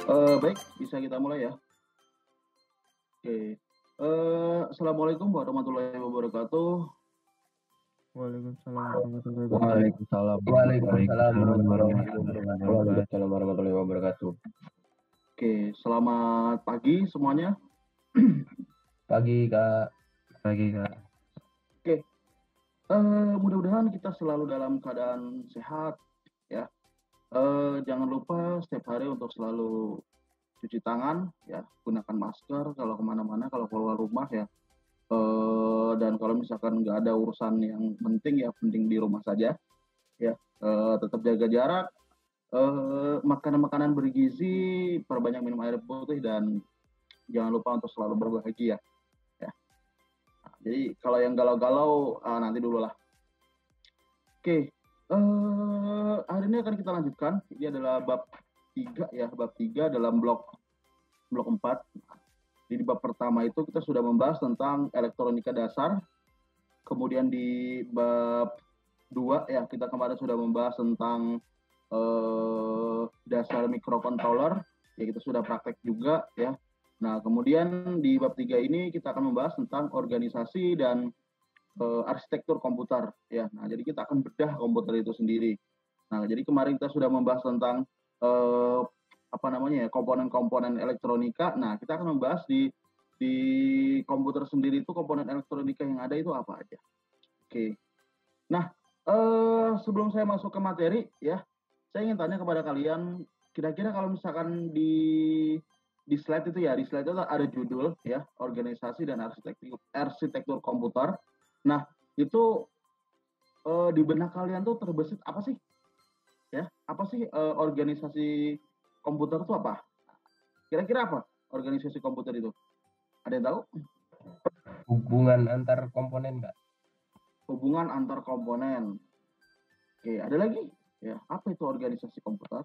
Baik, bisa kita mulai ya. Oke. Assalamualaikum warahmatullahi wabarakatuh. Waalaikumsalam warahmatullahi wabarakatuh. Waalaikumsalam. Waalaikumsalam Waalaikumsalam warahmatullahi wabarakatuh. Oke, selamat pagi semuanya. Pagi, Kak. Pagi, Kak. Oke. Mudah-mudahan kita selalu dalam keadaan sehat ya. Jangan lupa setiap hari untuk selalu cuci tangan ya, gunakan masker kalau kemana-mana, kalau keluar rumah ya. Dan kalau misalkan nggak ada urusan yang penting ya, penting di rumah saja ya. Tetap jaga jarak, makanan-makanan bergizi, perbanyak minum air putih, dan jangan lupa untuk selalu berbahagia ya. Nah, jadi kalau yang galau-galau nanti dulu lah. Oke, hari ini akan kita lanjutkan. Ini adalah bab 3 ya, bab 3 dalam blok 4. Di bab pertama itu kita sudah membahas tentang elektronika dasar. Kemudian di bab 2 ya, kita kemarin sudah membahas tentang dasar microcontroller, ya kita sudah praktek juga ya. Nah, kemudian di bab 3 ini kita akan membahas tentang organisasi dan arsitektur komputer ya. Nah, jadi kita akan bedah komputer itu sendiri. Nah, jadi kemarin kita sudah membahas tentang komponen-komponen elektronika. Nah, kita akan membahas di komputer sendiri itu komponen elektronika yang ada itu apa aja. Oke. Nah, sebelum saya masuk ke materi ya, saya ingin tanya kepada kalian, kira-kira kalau misalkan di slide itu ya, di slide itu ada judul ya, organisasi dan arsitektur komputer. Nah, itu di benak kalian tuh terbesit apa sih? Ya, apa sih organisasi komputer itu apa? Kira-kira apa organisasi komputer itu? Ada yang tahu? Hubungan antar komponen, Kak. Hubungan antar komponen. Oke, ada lagi? Ya, apa itu organisasi komputer?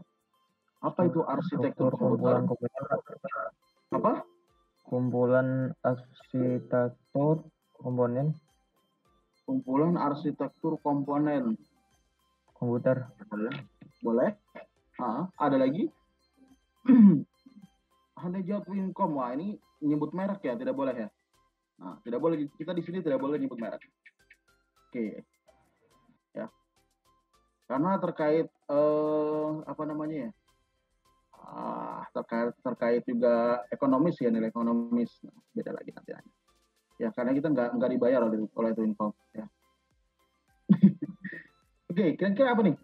Apa itu arsitektur komputer? Apa? Kumpulan arsitektur komponen Kumpulan arsitektur komponen komputer. Boleh? Ada lagi? Hanya jawab Wincom. Wah, ini nyebut merek ya, tidak boleh ya. Nah, tidak boleh, kita di sini tidak boleh nyebut merek. Oke. Ya. Karena terkait terkait juga ekonomis ya, nilai ekonomis. Nah, beda lagi nanti. Ya, karena kita nggak dibayar oleh Wincom ya. Oke, kira-kira apa nih?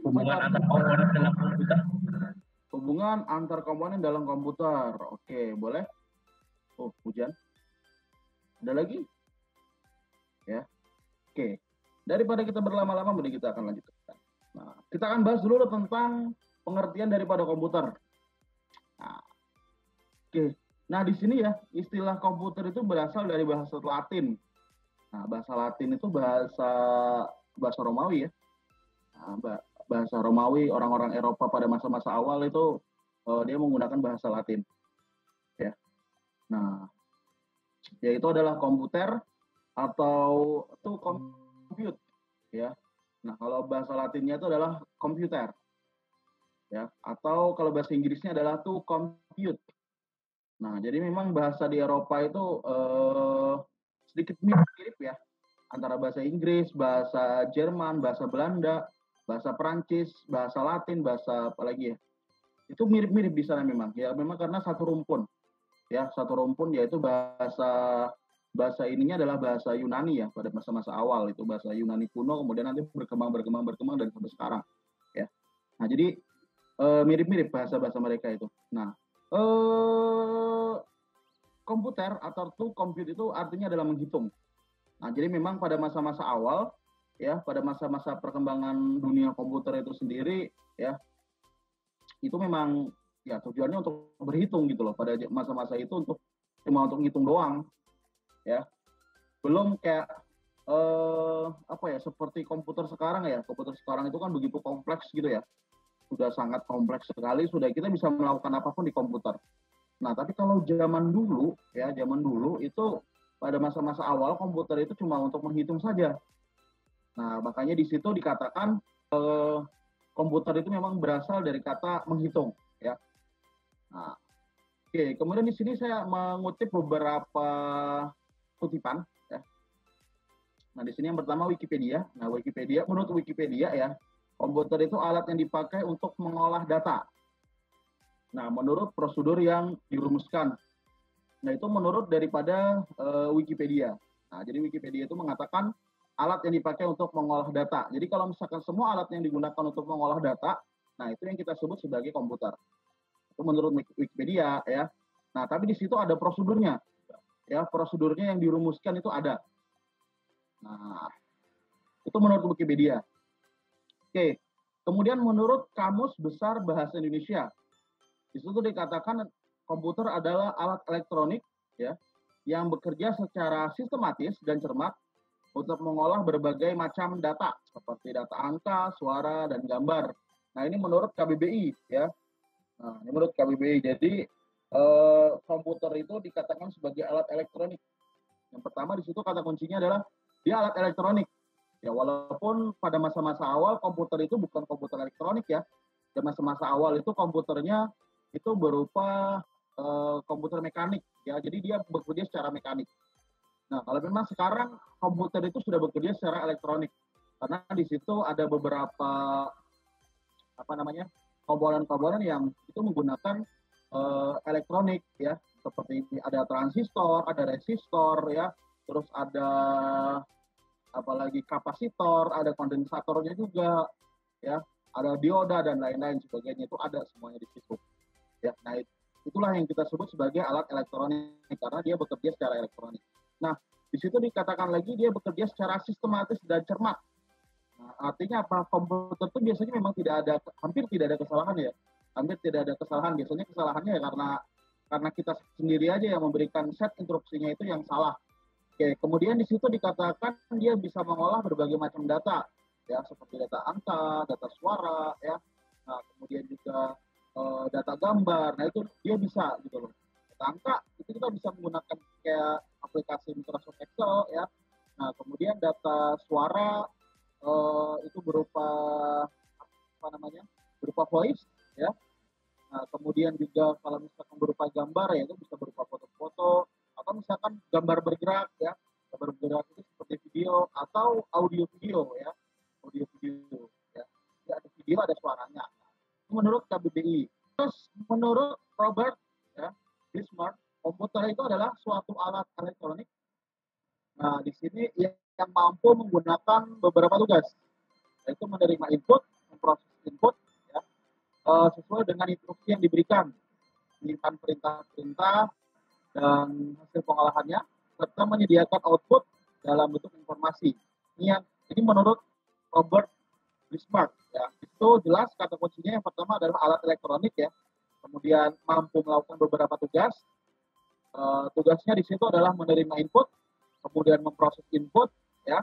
Hubungan antar komponen dalam komputer. Hubungan antar komponen dalam komputer. Oke, boleh? Oh, hujan. Ada lagi? Ya. Oke. Daripada kita berlama-lama, mending kita akan lanjutkan. Nah, kita akan bahas dulu tentang pengertian daripada komputer. Nah, oke. Nah, di sini ya, istilah komputer itu berasal dari bahasa Latin. Nah, bahasa Latin itu bahasa Romawi ya. Nah, bahasa Romawi, orang-orang Eropa pada masa-masa awal itu dia menggunakan bahasa Latin. Ya. Nah, yaitu adalah komputer atau compute ya. Nah, kalau bahasa Latinnya itu adalah komputer. Ya, atau kalau bahasa Inggrisnya adalah compute. Nah, jadi memang bahasa di Eropa itu sedikit mirip ya, antara bahasa Inggris, bahasa Jerman, bahasa Belanda, bahasa Perancis, bahasa Latin, bahasa apa lagi ya, itu mirip-mirip di sana memang ya, memang karena satu rumpun ya, yaitu bahasa ininya adalah bahasa Yunani ya, pada masa-masa awal itu bahasa Yunani kuno, kemudian nanti berkembang dan sampai sekarang ya. Nah, jadi mirip-mirip bahasa mereka itu. Nah, komputer atau compute itu artinya adalah menghitung. Nah, jadi memang pada masa-masa awal ya, pada masa-masa perkembangan dunia komputer itu sendiri ya, itu memang ya tujuannya untuk berhitung gitu loh. Pada masa-masa itu cuma untuk ngitung doang ya. Belum kayak seperti komputer sekarang ya. Komputer sekarang itu kan begitu kompleks gitu ya. Sudah sangat kompleks sekali, sudah kita bisa melakukan apapun di komputer. Nah, tapi kalau zaman dulu itu pada masa-masa awal komputer itu cuma untuk menghitung saja. Nah, makanya di situ dikatakan komputer itu memang berasal dari kata menghitung ya. Nah, oke, kemudian di sini saya mengutip beberapa kutipan ya. Nah, di sini yang pertama Wikipedia. Nah, menurut Wikipedia ya, komputer itu alat yang dipakai untuk mengolah data. Nah, menurut prosedur yang dirumuskan. Nah, itu menurut daripada Wikipedia. Nah, jadi Wikipedia itu mengatakan alat yang dipakai untuk mengolah data. Jadi kalau misalkan semua alat yang digunakan untuk mengolah data, nah itu yang kita sebut sebagai komputer. Itu menurut Wikipedia ya. Nah, tapi di situ ada prosedurnya. Ya, prosedurnya yang dirumuskan itu ada. Nah, itu menurut Wikipedia. Oke. Kemudian menurut Kamus Besar Bahasa Indonesia, di situ dikatakan komputer adalah alat elektronik ya yang bekerja secara sistematis dan cermat untuk mengolah berbagai macam data seperti data angka, suara, dan gambar. Nah, ini menurut KBBI ya. Nah, ini menurut KBBI. Jadi komputer itu dikatakan sebagai alat elektronik. Yang pertama di situ kata kuncinya adalah dia alat elektronik. Ya, walaupun pada masa-masa awal komputer itu bukan komputer elektronik ya. Di masa-masa awal itu komputernya itu berupa komputer mekanik ya. Jadi dia bekerja secara mekanik. Nah, kalau memang sekarang komputer itu sudah bekerja secara elektronik. Karena di situ ada beberapa komponen-komponen yang itu menggunakan elektronik ya, seperti ada transistor, ada resistor ya, terus ada apalagi kapasitor, ada kondensatornya juga ya, ada dioda dan lain-lain sebagainya, itu ada semuanya di situ ya. Nah, itulah yang kita sebut sebagai alat elektronik karena dia bekerja secara elektronik. Nah, di situ dikatakan lagi dia bekerja secara sistematis dan cermat. Nah, artinya apa? Komputer itu biasanya memang hampir tidak ada kesalahan ya. Hampir tidak ada kesalahan. Biasanya kesalahannya ya karena kita sendiri aja yang memberikan set instruksinya itu yang salah. Oke, kemudian di situ dikatakan dia bisa mengolah berbagai macam data, ya seperti data angka, data suara, ya. Nah, kemudian juga data gambar. Nah, itu dia bisa gitu loh. Data angka itu kita bisa menggunakan kayak aplikasi Microsoft Excel, ya. Nah, kemudian data suara itu berupa berupa voice, ya. Nah, kemudian juga kalau misalkan berupa gambar ya itu bisa berupa foto-foto atau misalkan gambar bergerak ya. Gambar bergerak itu seperti video atau audio video ya. Audio video ya. Jadi ada video ada suaranya. Itu menurut KBBI. Terus menurut Robert ya, Bismarck, komputer itu adalah suatu alat elektronik. Nah, di sini yang mampu menggunakan beberapa tugas, yaitu menerima input, memproses input sesuai dengan instruksi yang diberikan, menyimpan perintah-perintah dan hasil pengolahannya, serta menyediakan output dalam bentuk informasi. Ini menurut Robert Bismarck. Ya, itu jelas kata kuncinya yang pertama adalah alat elektronik ya, kemudian mampu melakukan beberapa tugas. Tugasnya di situ adalah menerima input, kemudian memproses input ya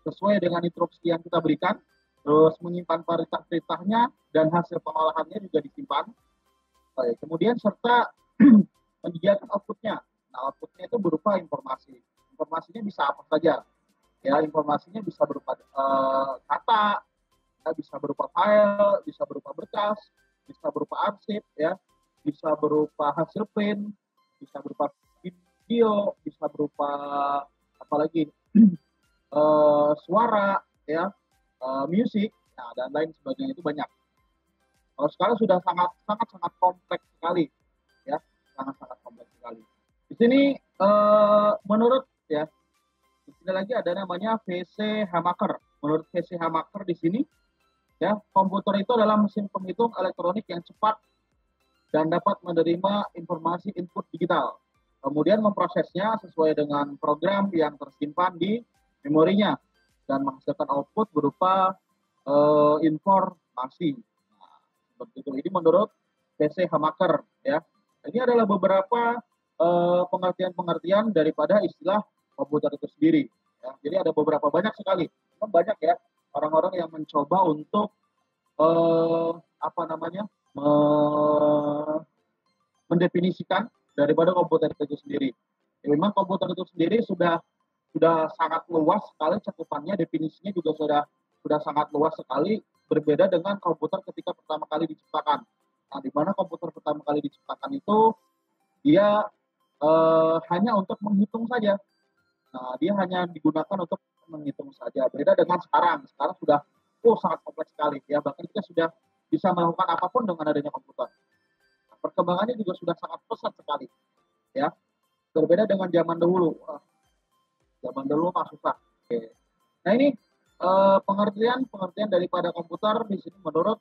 sesuai dengan instruksi yang kita berikan. Terus menyimpan perintah-perintahnya dan hasil pengolahannya juga disimpan. Kemudian serta menyediakan outputnya. Nah, outputnya itu berupa informasi. Informasinya bisa apa saja. Ya, informasinya bisa berupa kata, ya, bisa berupa file, bisa berupa berkas, bisa berupa arsip, ya, bisa berupa hasil print, bisa berupa video, bisa berupa apalagi suara, ya. Musik, nah, dan lain sebagainya itu banyak. Kalau sekarang sudah sangat kompleks sekali, ya, sangat kompleks sekali. Di sini menurut ya, di sini lagi ada namanya VC Hamaker. Menurut VC Hamaker di sini, ya, komputer itu adalah mesin penghitung elektronik yang cepat dan dapat menerima informasi input digital. Kemudian memprosesnya sesuai dengan program yang tersimpan di memorinya dan menghasilkan output berupa informasi. Nah, seperti itu. Ini menurut VC Hamaker ya. Ini adalah beberapa pengertian-pengertian daripada istilah komputer itu sendiri. Ya. Jadi ada beberapa banyak sekali. Banyak ya orang-orang yang mencoba untuk mendefinisikan daripada komputer itu sendiri. Ya, memang komputer itu sendiri sudah sangat luas sekali cakupannya, definisinya juga sudah sangat luas sekali, berbeda dengan komputer ketika pertama kali diciptakan. Nah, di mana komputer pertama kali diciptakan itu dia hanya untuk menghitung saja. Nah, dia hanya digunakan untuk menghitung saja. Beda dengan sekarang. Sekarang sudah sangat kompleks sekali ya. Bahkan kita sudah bisa melakukan apapun dengan adanya komputer. Nah, perkembangannya juga sudah sangat pesat sekali ya. Berbeda dengan zaman dahulu. Zaman dulu mah susah. Oke. Nah, ini pengertian daripada komputer di sini menurut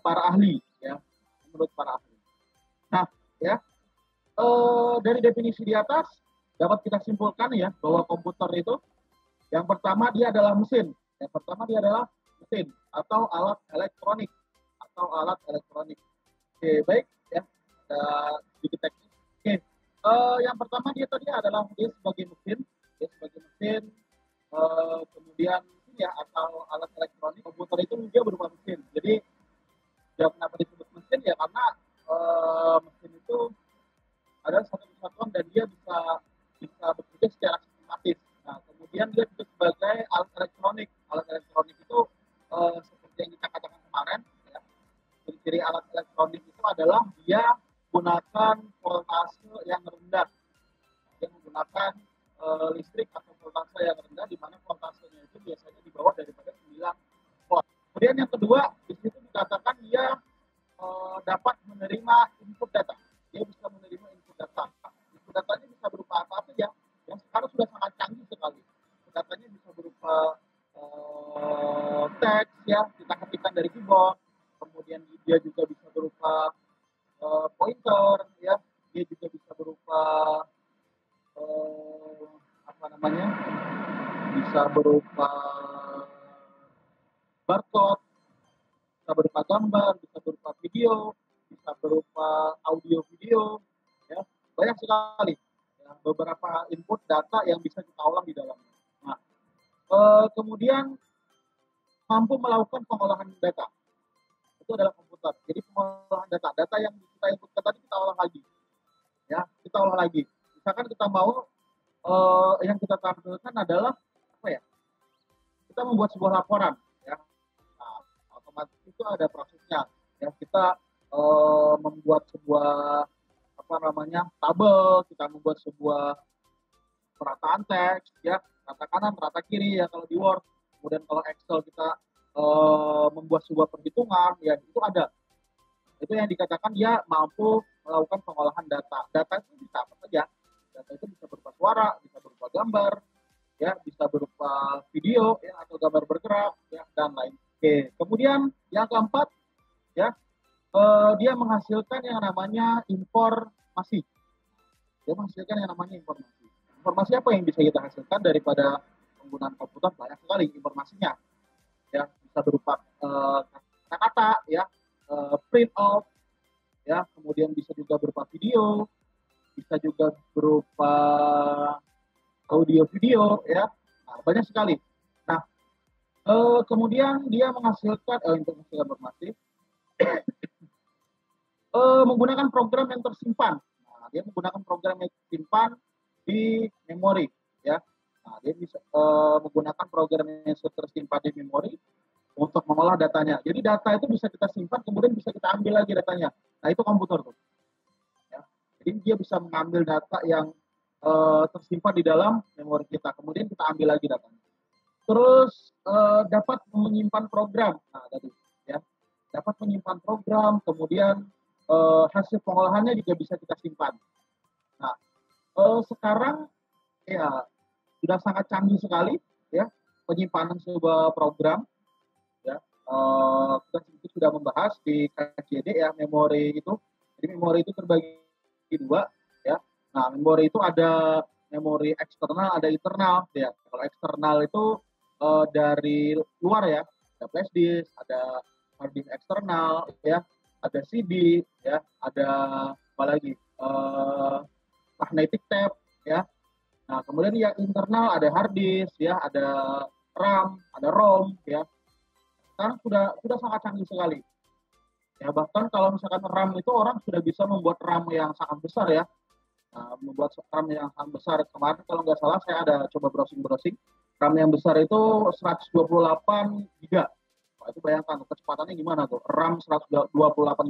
para ahli ya. Menurut para ahli. Nah, ya. Dari definisi di atas dapat kita simpulkan ya bahwa komputer itu yang pertama dia adalah mesin. Yang pertama dia adalah mesin atau alat elektronik Oke, baik ya. Ada sedikit teknis. Oke. Yang pertama dia tadi adalah dia sebagai mesin, kemudian ya atau alat elektronik. Komputer itu dia berupa mesin. Jadi ya kenapa disebut mesin ya karena mesin itu adalah satu kesatuan dan dia bisa bekerja secara sistematis. Nah, kemudian dia juga sebagai alat elektronik. Alat elektronik itu seperti yang kita katakan kemarin, ya, ciri-ciri alat elektronik itu adalah dia menggunakan voltase yang rendah. Dia menggunakan listrik atau voltase yang rendah, di mana voltasenya itu biasanya di bawah daripada 9 volt. Kemudian yang kedua, di situ dikatakan dia dapat menerima input data. Dia bisa menerima input data. Input datanya bisa berupa apa saja, yang sekarang sudah sangat canggih sekali. Input datanya bisa berupa teks, ya, kita ketikkan dari keyboard. Kemudian dia juga bisa berupa pointer, ya. Dia juga bisa berupa bisa berupa barcode, bisa berupa gambar, bisa berupa video, bisa berupa audio video, ya, banyak sekali ya, beberapa input data yang bisa kita olah di dalamnya. Nah, kemudian mampu melakukan pengolahan data, itu adalah komputer. Jadi pengolahan data yang kita inputkan tadi kita olah lagi, ya, kita olah lagi. Misalkan kita mau yang kita tampilkan adalah apa ya? Kita membuat sebuah laporan, ya. Nah, otomatis itu ada prosesnya. Ya, kita membuat sebuah tabel, kita membuat sebuah perataan teks, ya, rata kanan, rata kiri, ya kalau di Word. Kemudian kalau Excel kita membuat sebuah perhitungan, ya itu ada. Itu yang dikatakan dia mampu melakukan pengolahan data. Data itu bisa apa saja. Data itu bisa berupa suara, bisa berupa gambar, ya, bisa berupa video, ya, atau gambar bergerak, ya, dan lain. Oke, kemudian yang keempat, ya, dia menghasilkan yang namanya informasi. Dia menghasilkan yang namanya informasi. Informasi apa yang bisa kita hasilkan daripada penggunaan komputer? Banyak sekali informasinya. Ya, bisa berupa kata-kata, ya, print out, ya, kemudian bisa juga berupa video, bisa juga berupa audio video, ya. Nah, banyak sekali. Nah, kemudian dia menghasilkan informasi menggunakan program yang tersimpan. Nah, dia menggunakan program yang tersimpan di memori, ya. Nah, dia bisa menggunakan program yang tersimpan di memori untuk mengolah datanya. Jadi data itu bisa kita simpan, kemudian bisa kita ambil lagi datanya. Nah, itu komputer tuh. Ya. Jadi dia bisa mengambil data yang tersimpan di dalam memori kita, kemudian kita ambil lagi datanya. Terus dapat menyimpan program. Nah, tadi, ya, dapat menyimpan program, kemudian hasil pengolahannya juga bisa kita simpan. Nah, sekarang ya sudah sangat canggih sekali, ya, penyimpanan sebuah program. Ya, kita sedikit sudah membahas di KJD, ya, memori itu. Jadi memori itu terbagi dua, ya. Nah, memori itu ada memori eksternal, ada internal, ya. Kalau eksternal itu dari luar, ya, ada flash disk, ada hard disk eksternal, ya, ada CD, ya, ada apa lagi, magnetic tape, ya. Nah, kemudian yang internal ada hard disk, ya, ada RAM, ada ROM, ya. Sekarang sudah sangat canggih sekali. Ya, bahkan kalau misalkan RAM itu orang sudah bisa membuat RAM yang sangat besar, ya. Nah, membuat RAM yang sangat besar. Kemarin kalau nggak salah saya ada coba browsing. RAM yang besar itu 128 GB. Nah, itu bayangkan kecepatannya gimana tuh, RAM 128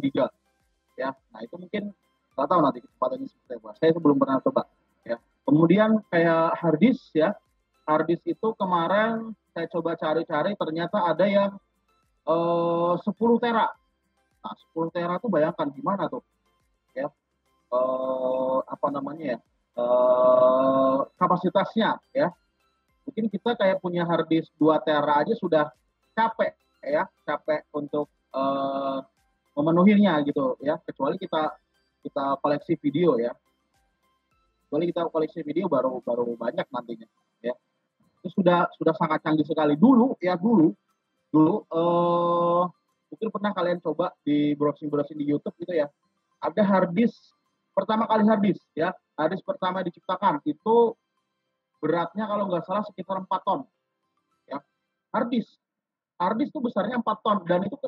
GB ya. Nah itu mungkin nggak tahu nanti kecepatannya seperti apa, saya belum pernah coba ya. Kemudian kayak hard disk ya, hard disk itu kemarin saya coba cari-cari, ternyata ada yang 10 tera. Nah 10 tera tuh bayangkan gimana tuh ya, apa namanya ya, kapasitasnya ya. Mungkin kita kayak punya hard disk 2 tera aja sudah capek ya, capek untuk memenuhinya gitu ya, kecuali kita koleksi video ya. Kecuali kita koleksi video baru banyak nantinya ya. Itu sudah sangat canggih sekali. Dulu mungkin pernah kalian coba di browsing di YouTube gitu ya. Ada hard disk, pertama kali hard disk ya, hard disk pertama diciptakan itu beratnya kalau nggak salah sekitar 4 ton ya. Hard disk itu besarnya 4 ton dan itu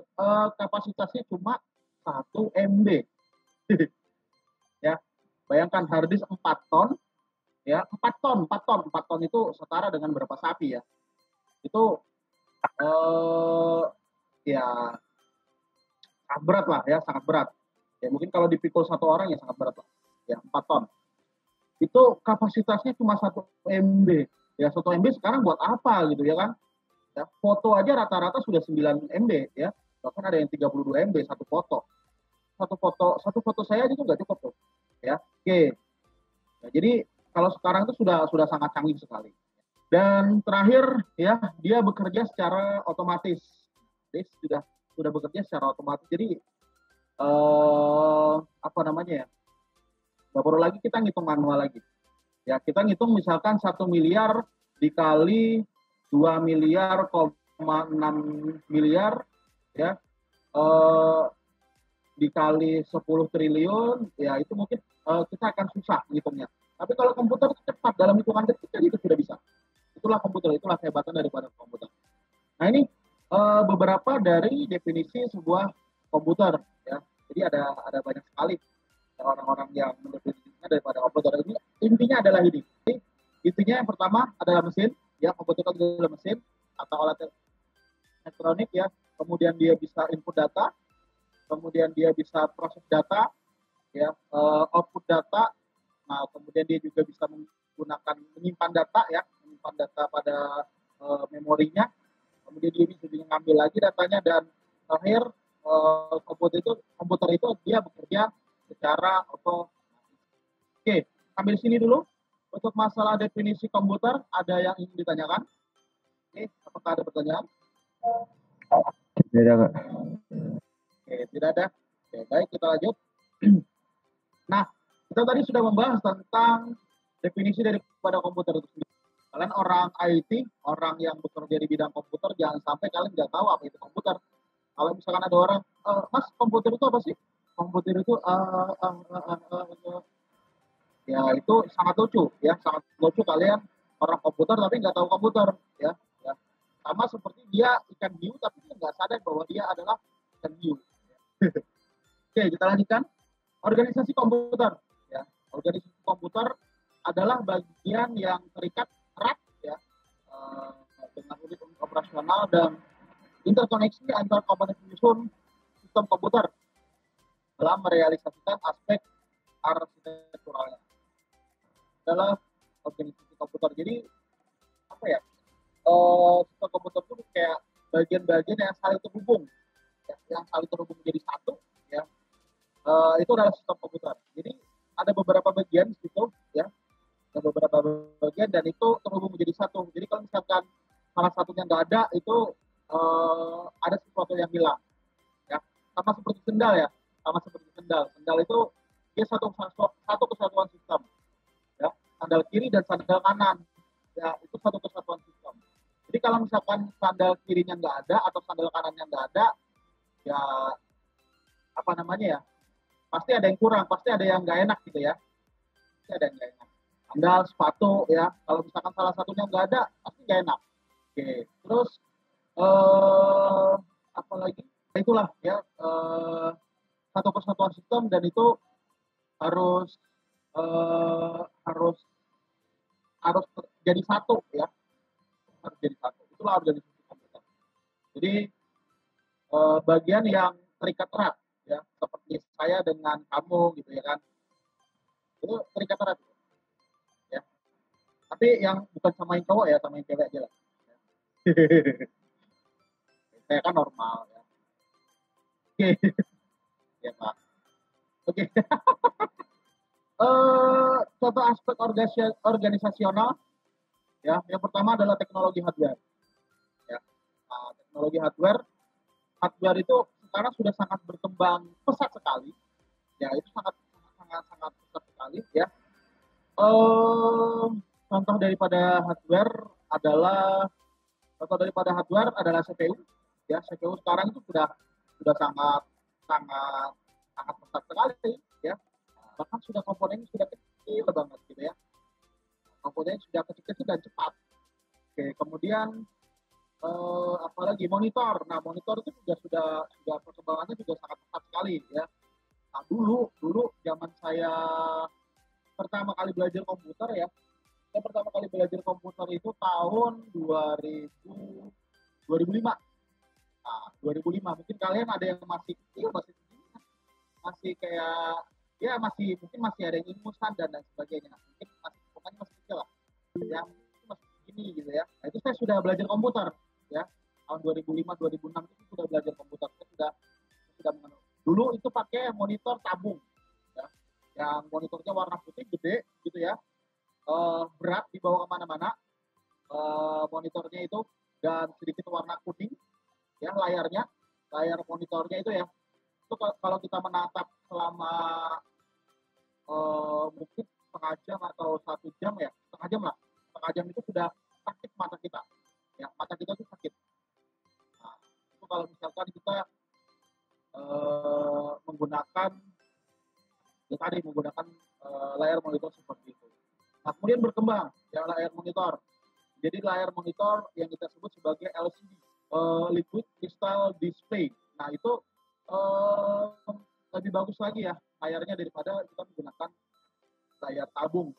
kapasitasnya cuma 1 MB. Ya, bayangkan hard disk 4 ton ya, 4 ton itu setara dengan berapa sapi ya. Itu ya sangat berat lah ya, sangat berat. Ya mungkin kalau dipikul satu orang ya sangat berat lah. Ya 4 ton. Itu kapasitasnya cuma 1 MB. Ya 1 MB sekarang buat apa gitu ya kan? Ya, foto aja rata-rata sudah 9 MB ya. Bahkan ada yang 32 MB satu foto. Satu foto saya itu nggak cukup tuh. Ya. Oke. Nah, jadi kalau sekarang itu sudah sangat canggih sekali. Dan terakhir ya, dia bekerja secara otomatis. Jadi sudah bekerja secara otomatis. Jadi apa namanya ya? Nggak perlu lagi kita ngitung manual lagi. Ya, kita ngitung misalkan 1 miliar dikali 2 miliar, 6 miliar ya, dikali 10 triliun ya, itu mungkin kita akan susah ngitungnya. Tapi kalau komputer cepat, dalam hitungan detik itu sudah bisa. Itulah komputer, itulah kehebatan daripada komputer. Nah ini beberapa dari definisi sebuah komputer ya. Jadi ada banyak sekali orang-orang yang mendefinisinya daripada komputer. Ini intinya adalah ini. Jadi, intinya yang pertama adalah mesin ya, komputer itu adalah mesin atau alat elektronik ya. Kemudian dia bisa input data, kemudian dia bisa proses data ya, output data. Nah kemudian dia juga bisa menyimpan data ya, menyimpan data pada memorinya. Kemudian dia bisa mengambil lagi datanya, dan terakhir komputer itu dia bekerja secara otomatis. Oke, sambil sini dulu. Untuk masalah definisi komputer, ada yang ingin ditanyakan? Oke, apakah ada pertanyaan? Tidak ada, Kak. Oke, tidak ada. Oke, baik, kita lanjut. Nah, kita tadi sudah membahas tentang definisi daripada komputer itu sendiri. Kalian orang IT, orang yang bekerja di bidang komputer, jangan sampai kalian nggak tahu apa itu komputer. Kalau misalkan ada orang, Mas, komputer itu apa sih? Komputer itu ya itu sangat lucu ya, sangat lucu kalian orang komputer tapi nggak tahu komputer ya. Sama seperti dia ikan hiu tapi dia nggak sadar bahwa dia adalah ikan hiu. Oke, kita lanjutkan. Organisasi komputer ya. Organisasi komputer adalah bagian yang terikat erat ya, dengan unit operasional dan interkoneksi antar komponen penyusun sistem komputer dalam merealisasikan aspek arsitekturalnya. Adalah organisasi komputer. Jadi apa ya? Sistem komputer itu kayak bagian-bagian yang saling terhubung, ya, yang saling terhubung menjadi satu, ya. Itu adalah sistem komputer. Jadi ada beberapa bagian di situ, ya, ada beberapa bagian dan itu terhubung menjadi satu. Jadi kalau misalkan salah satunya nggak ada, itu ada sesuatu yang hilang, ya. Sama seperti sendal ya, sama seperti sendal. Sendal itu dia satu kesatuan sistem. Ya, sandal kiri dan sandal kanan ya, itu satu kesatuan sistem. Jadi kalau misalkan sandal kirinya nggak ada atau sandal kanannya nggak ada, ya apa namanya ya, pasti ada yang kurang, pasti ada yang nggak enak gitu ya, pasti ada yang nggak enak. Sandal, sepatu ya, kalau misalkan salah satunya nggak ada, pasti nggak enak. Oke, terus apa lagi? Itulah ya, satu kesatuan sistem, dan itu harus jadi satu ya, harus jadi satu. Itulah organisasi komputer. Jadi bagian yang terikat erat, ya, seperti saya dengan kamu gitu ya kan, itu terikat erat, ya. Tapi yang bukan sama yang cowok ya, sama yang cewek aja lah. Saya kan normal ya. Oke, ya Pak. Oke. Contoh aspek organisasional, ya. Yang pertama adalah teknologi hardware. Ya. Nah, teknologi hardware itu sekarang sudah sangat berkembang pesat sekali. Ya, itu sangat pesat sekali ya. Contoh daripada hardware adalah CPU. Ya, CPU sekarang itu sudah sangat sangat sangat pesat sekali ya. Bahkan sudah komponennya sudah kecil banget gitu ya. Komponennya sudah kecil-kecil dan cepat. Oke, kemudian apalagi monitor. Nah, monitor itu sudah perkembangannya juga sangat pesat sekali ya. Nah, dulu zaman saya pertama kali belajar komputer ya. Saya pertama kali belajar komputer itu tahun 2005. Nah, 2005 mungkin kalian ada yang masih kecil, masih kayak ya mungkin masih ada yang ingusan dan sebagainya. Mungkin pokoknya masih kecil lah. Yang masih begini gitu ya. Nah, itu saya sudah belajar komputer ya. Tahun 2005 2006 itu sudah belajar komputer. Saya sudah mengenal. Dulu itu pakai monitor tabung ya. Yang monitornya warna putih gede gitu ya. Berat dibawa kemana-mana monitornya itu, dan sedikit warna kuning ya layar monitornya itu ya. Itu kalau kita menatap selama mungkin setengah jam atau 1 jam ya, setengah jam itu sudah sakit mata kita ya, mata kita itu sakit. Nah, itu kalau misalkan kita menggunakan layar monitor seperti itu. Nah, kemudian berkembang ya layar monitor. Jadi layar monitor yang kita sebut sebagai LCD, Liquid Crystal Display. Nah, itu lebih bagus lagi ya layarnya daripada kita menggunakan layar tabung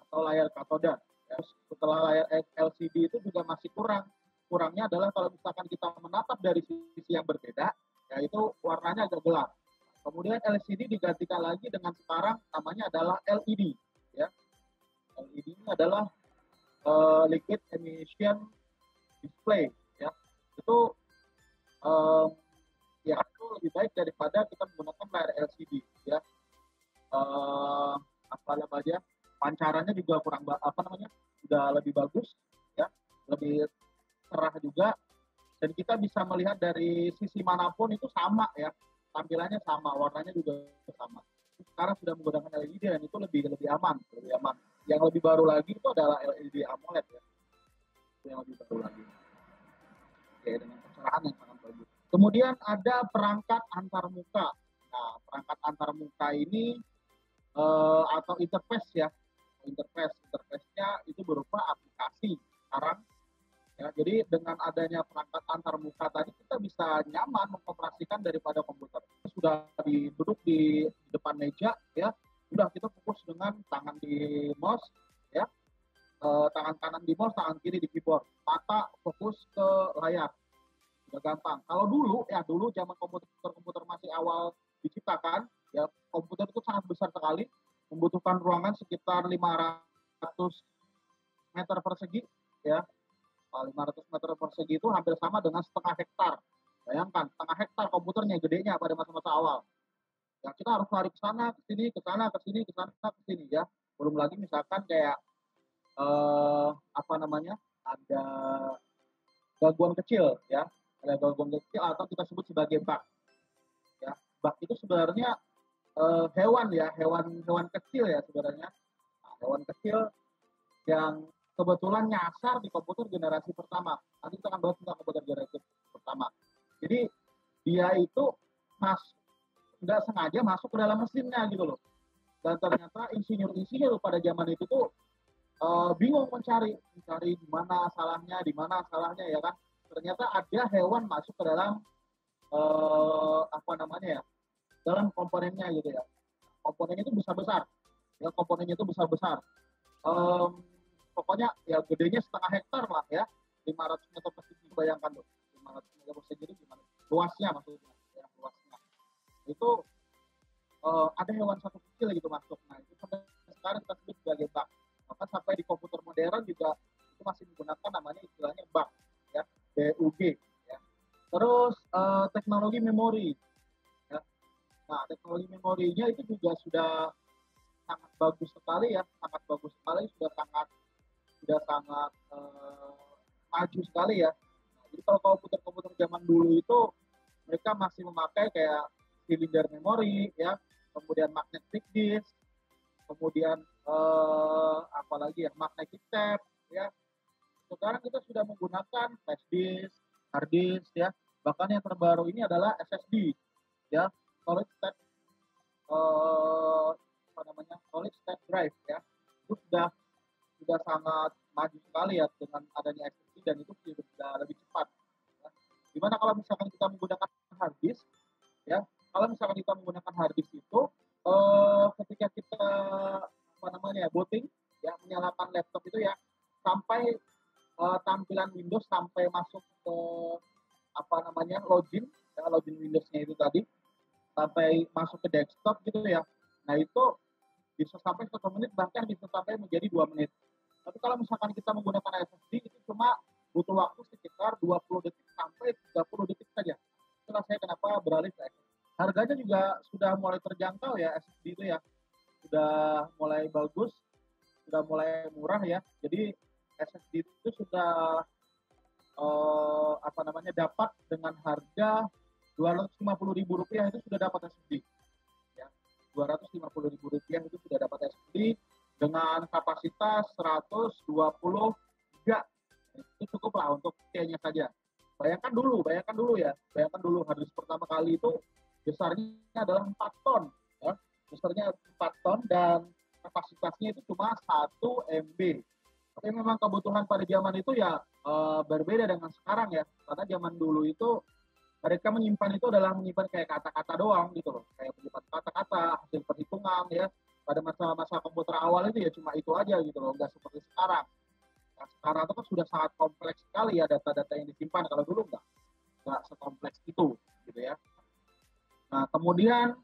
atau layar katoda. Ya, setelah layar LCD itu juga masih kurangnya adalah kalau misalkan kita menatap dari sisi yang berbeda, yaitu warnanya agak gelap. Kemudian LCD digantikan lagi dengan sekarang namanya adalah LED ya. LED ini adalah liquid emission display ya. Itu ya itu lebih baik daripada kita menggunakan layar LCD ya. Pancarannya juga sudah lebih bagus ya, lebih cerah juga, dan kita bisa melihat dari sisi manapun itu sama ya, tampilannya sama, warnanya juga sama. Sekarang sudah menggunakan LED dan itu lebih aman. Yang lebih baru lagi itu adalah LED AMOLED ya. Itu yang lebih baru lagi. Oke, dengan pencerahan yang sangat bagus. Kemudian ada perangkat antarmuka. Nah, perangkat antarmuka ini atau interface ya. Interface-nya itu berupa aplikasi sekarang. Ya, jadi dengan adanya perangkat antarmuka tadi kita bisa nyaman mengoperasikan daripada komputer. Sudah duduk di depan meja ya, sudah kita fokus dengan tangan di mouse ya, tangan kanan di mouse, tangan kiri di keyboard, mata fokus ke layar, sudah gampang. Kalau dulu zaman komputer masih awal diciptakan ya, komputer itu sangat besar sekali, membutuhkan ruangan sekitar 500 meter persegi ya. 500 meter persegi itu hampir sama dengan setengah hektar. Bayangkan, setengah hektar komputernya gedenya pada masa-masa awal. Ya, kita harus lari ke sana, ke sini, ke sana, ke sini, ke sana, ke sini ya. Belum lagi misalkan kayak ada gangguan kecil ya. Ada gangguan kecil atau kita sebut sebagai bug. Ya, bug itu sebenarnya hewan kecil ya sebenarnya. Nah, hewan kecil yang kebetulan nyasar di komputer generasi pertama. Nanti kita akan bahas tentang komputer generasi pertama. Jadi dia itu nggak sengaja masuk ke dalam mesinnya gitu loh. Dan ternyata insinyur pada zaman itu tuh bingung mencari di mana salahnya ya kan. Ternyata ada hewan masuk ke dalam dalam komponennya gitu ya. Komponennya itu besar-besar. Ya, komponennya itu besar-besar. Pokoknya ya gedenya setengah hektar lah ya, 500 meter persegi, bayangkan tuh 500 meter persegi itu gimana, luasnya maksudnya, ya, luasnya. Itu ada hewan satu kecil gitu masuk. Nah, itu sampai sekarang kita sebut sebagai bug. Maka sampai di komputer modern juga itu masih menggunakan namanya istilahnya bug, ya, BUG. Ya. Terus teknologi memori. Ya. Nah, teknologi memorinya itu juga sudah sangat bagus sekali ya, sangat bagus sekali, sudah sangat maju sekali ya. Nah, jadi kalau komputer-komputer zaman dulu itu mereka masih memakai kayak cylinder memory ya, kemudian magnetic disk, kemudian apalagi ya magnetic tape ya. Sekarang kita sudah menggunakan flash disk, hard disk ya. Bahkan yang terbaru ini adalah SSD ya, solid state solid state drive ya. Itu sudah sangat maju sekali ya dengan adanya SSD dan itu sudah lebih cepat. Ya. Dimana kalau misalkan kita menggunakan hard disk ya, kalau misalkan kita menggunakan hard disk itu ketika kita booting ya, menyalakan laptop itu ya, sampai tampilan Windows sampai masuk ke login ya, login Windows-nya itu tadi sampai masuk ke desktop gitu ya. Nah, itu bisa sampai 1 menit, bahkan bisa sampai menjadi 2 menit. Tapi kalau misalkan kita menggunakan SSD itu cuma butuh waktu sekitar 20 detik sampai 30 detik saja. Itulah saya kenapa beralih ke SSD. Harganya juga sudah mulai terjangkau ya, SSD itu ya. Sudah mulai bagus, sudah mulai murah ya. Jadi SSD itu sudah dapat dengan harga Rp250.000 itu sudah dapat SSD. Ya. Rp250.000 itu sudah dapat SSD dengan kapasitas 120 GB. Itu cukup lah untuk C-nya saja. Bayangkan dulu ya. Bayangkan dulu hard disk pertama kali itu besarnya adalah 4 ton. Ya. Besarnya 4 ton dan kapasitasnya itu cuma 1 MB. Tapi memang kebutuhan pada zaman itu ya berbeda dengan sekarang ya. Karena zaman dulu itu mereka menyimpan kayak kata-kata doang gitu loh. Kayak menyimpan kata-kata, hasil perhitungan ya. Pada masa-masa komputer awal itu ya cuma itu aja gitu loh. Nggak seperti sekarang. Nah, sekarang itu kan sudah sangat kompleks sekali ya data-data yang disimpan. Kalau dulu nggak sekompleks itu gitu ya. Nah, kemudian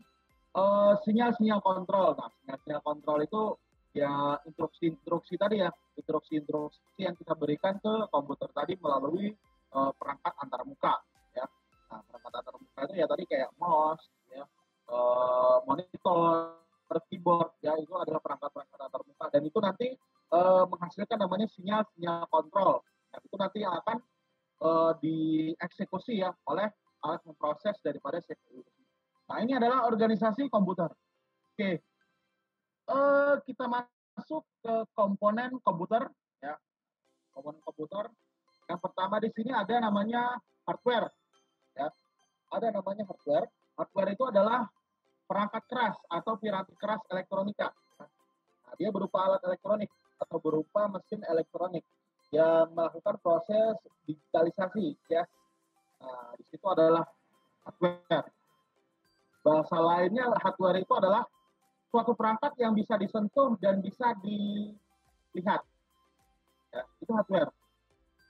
sinyal-sinyal kontrol. Nah, sinyal-sinyal kontrol itu ya instruksi-instruksi tadi ya, instruksi-instruksi yang kita berikan ke komputer tadi melalui perangkat antarmuka ya. Nah, perangkat antarmuka itu ya tadi kayak mouse ya, monitor, keyboard ya, itu adalah perangkat-perangkat antarmuka dan itu nanti menghasilkan namanya sinyal-sinyal kontrol. Nah, itu nanti yang akan dieksekusi ya oleh alat memproses daripada CPU. Nah, ini adalah organisasi komputer. Oke, kita masuk ke komponen komputer ya. Komponen komputer. Yang pertama di sini ada namanya hardware ya. Ada namanya hardware. Hardware itu adalah perangkat keras atau piranti keras elektronika. Nah, dia berupa alat elektronik atau berupa mesin elektronik yang melakukan proses digitalisasi ya. Nah, di situ adalah hardware. Bahasa lainnya hardware itu adalah suatu perangkat yang bisa disentuh dan bisa dilihat. Ya, itu hardware.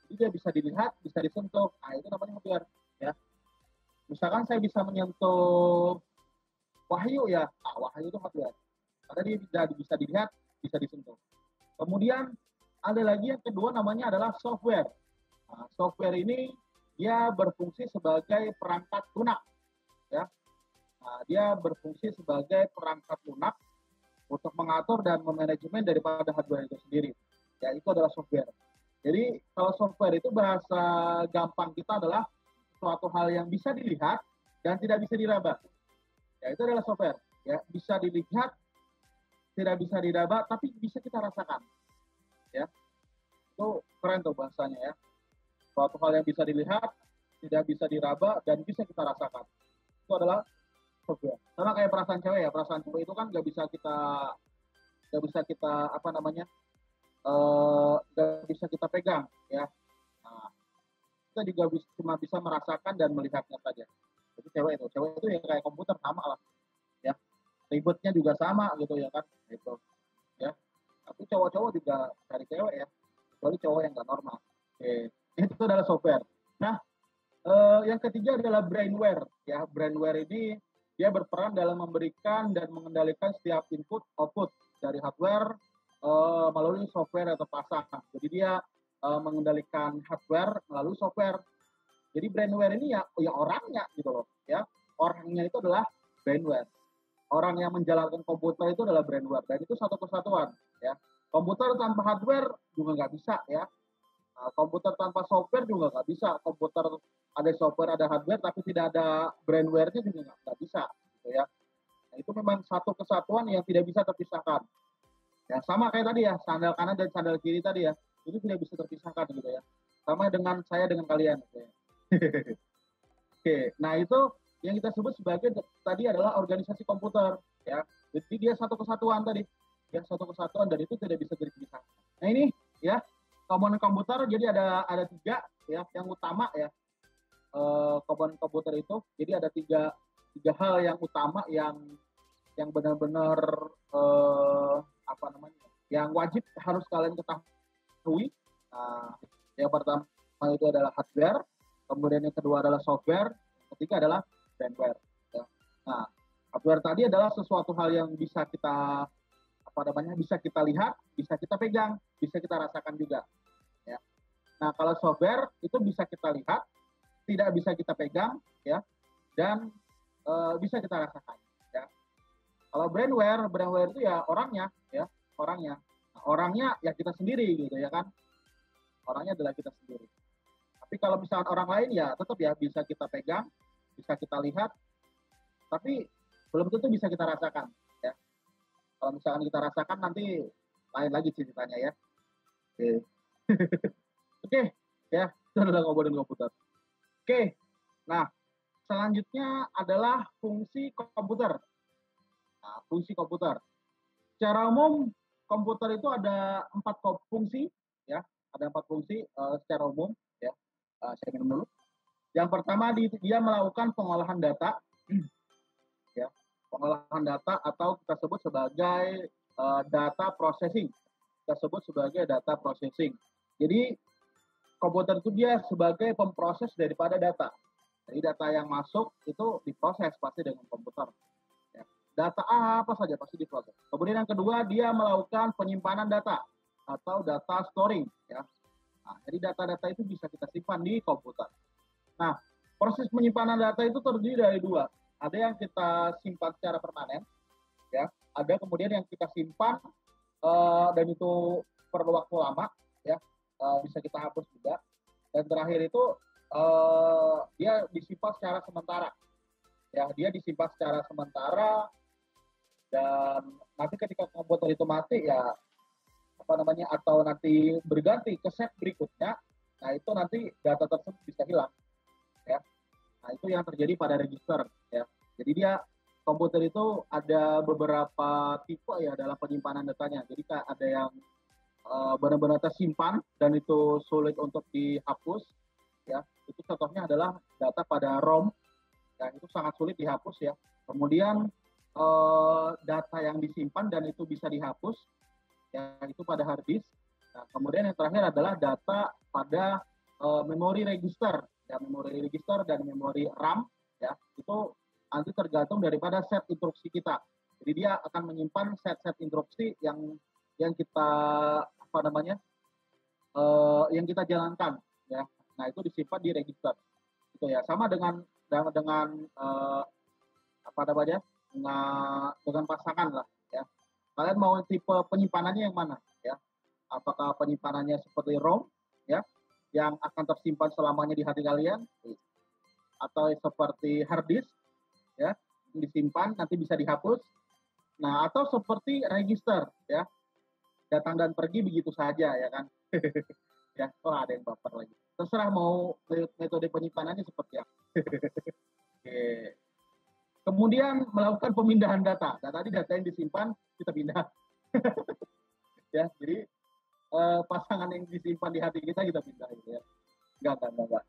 Jadi dia bisa dilihat, bisa disentuh. Nah, itu namanya hardware. Ya. Misalkan saya bisa menyentuh Wahyu ya, nah, Wahyu itu hardware. Karena dia bisa dilihat, bisa disentuh. Kemudian ada lagi yang kedua namanya adalah software. Nah, software ini dia berfungsi sebagai perangkat lunak. Ya. Nah, dia berfungsi sebagai perangkat lunak untuk mengatur dan memanajemen daripada hardware itu sendiri. Ya, itu adalah software. Jadi, kalau software itu bahasa gampang kita adalah suatu hal yang bisa dilihat dan tidak bisa diraba. Ya, itu adalah software. Ya, bisa dilihat, tidak bisa diraba, tapi bisa kita rasakan. Ya, itu keren tuh bahasanya ya. Suatu hal yang bisa dilihat, tidak bisa diraba, dan bisa kita rasakan. Itu adalah software. Sama kayak perasaan cewek ya, perasaan cewek itu kan nggak bisa kita nggak bisa kita pegang ya. Nah, kita juga cuma bisa merasakan dan melihatnya saja. Jadi cewek itu ya kayak komputer sama lah ya, ribetnya juga sama gitu ya kan gitu ya. Tapi cowok-cowok juga cari cewek ya, kecuali cowok yang nggak normal. Oke, itu adalah software. Nah, Yang ketiga adalah brainware. Ya, brainware ini dia berperan dalam memberikan dan mengendalikan setiap input output dari hardware melalui software yang terpasang. Jadi dia mengendalikan hardware melalui software. Jadi brainware ini ya orangnya gitu loh, ya. Orangnya itu adalah brainware. Orang yang menjalankan komputer itu adalah brainware dan itu satu kesatuan, ya. Komputer tanpa hardware juga nggak bisa, ya. Komputer tanpa software juga nggak bisa. Komputer ada software, ada hardware, tapi tidak ada brainware-nya juga nggak bisa, gitu ya. Nah, itu memang satu kesatuan yang tidak bisa terpisahkan. Ya, sama kayak tadi ya, sandal kanan dan sandal kiri tadi ya, itu tidak bisa terpisahkan gitu ya. Sama dengan saya dengan kalian. Gitu ya. Oke, nah itu yang kita sebut sebagai tadi adalah organisasi komputer, ya. Jadi dia satu kesatuan tadi, ya satu kesatuan dan itu tidak bisa terpisahkan. Nah ini ya komponen komputer jadi ada tiga ya yang utama ya komponen komputer itu. Jadi ada tiga hal yang utama yang benar-benar apa namanya yang wajib harus kalian ketahui. Nah, yang pertama itu adalah hardware, kemudian yang kedua adalah software, yang ketiga adalah firmware. Ya. Nah, hardware tadi adalah sesuatu hal yang bisa kita bisa kita lihat, bisa kita pegang, bisa kita rasakan juga. Ya. Nah, kalau software itu bisa kita lihat, tidak bisa kita pegang, ya, dan bisa kita rasakan. Ya. Kalau brainware itu ya orangnya, ya, orangnya. Nah, orangnya ya kita sendiri gitu ya kan. Orangnya adalah kita sendiri. Tapi kalau misalkan orang lain ya tetap ya bisa kita pegang, bisa kita lihat, tapi belum tentu bisa kita rasakan. Ya. Kalau misalkan kita rasakan nanti lain lagi ceritanya ya. Oke, Oke, ya itu adalah komponen komputer. Oke, nah selanjutnya adalah fungsi komputer. Nah, fungsi komputer. Secara umum komputer itu ada 4 fungsi, ya, ada 4 fungsi secara umum, ya. Saya minum dulu. Yang pertama dia melakukan pengolahan data, ya, pengolahan data atau kita sebut sebagai data processing. Kita sebut sebagai data processing. Jadi komputer itu dia sebagai pemproses daripada data. Jadi data yang masuk itu diproses pasti dengan komputer. Ya. Data apa saja pasti diproses. Kemudian yang kedua dia melakukan penyimpanan data atau data storing. Ya. Nah, jadi data-data itu bisa kita simpan di komputer. Nah, proses penyimpanan data itu terdiri dari dua. Ada yang kita simpan secara permanen, ya. Ada kemudian yang kita simpan dan itu perlu waktu lama, ya. Bisa kita hapus juga. Dan terakhir itu dia disimpan secara sementara. Ya, dia disimpan secara sementara dan nanti ketika komputer itu mati ya atau nanti berganti ke set berikutnya, nah itu nanti data tersebut bisa hilang. Ya. Nah, itu yang terjadi pada register ya. Jadi dia komputer itu ada beberapa tipe ya dalam penyimpanan datanya. Jadi ada yang benar-benar tersimpan dan itu sulit untuk dihapus ya. Itu contohnya adalah data pada ROM dan itu sangat sulit dihapus ya. Kemudian data yang disimpan dan itu bisa dihapus ya itu pada hard disk. Nah, kemudian yang terakhir adalah data pada memori register ya, memori register dan memori RAM ya itu nanti tergantung daripada set instruksi kita. Jadi dia akan menyimpan set-set instruksi yang kita yang kita jalankan ya. Nah itu disimpan di register itu ya, sama dengan dengan pasangan lah ya. Kalian mau tipe penyimpanannya yang mana ya? Apakah penyimpanannya seperti ROM ya yang akan tersimpan selamanya di hati kalian, atau seperti hard disk ya disimpan nanti bisa dihapus. Nah, atau seperti register ya, datang dan pergi begitu saja ya kan. Ya, ada yang baper lagi. Terserah mau metode penyimpanannya seperti apa. Oke. Kemudian melakukan pemindahan data. Nah, tadi data yang disimpan kita pindah. Ya, jadi pasangan yang disimpan di hati kita pindah gitu ya. Enggak.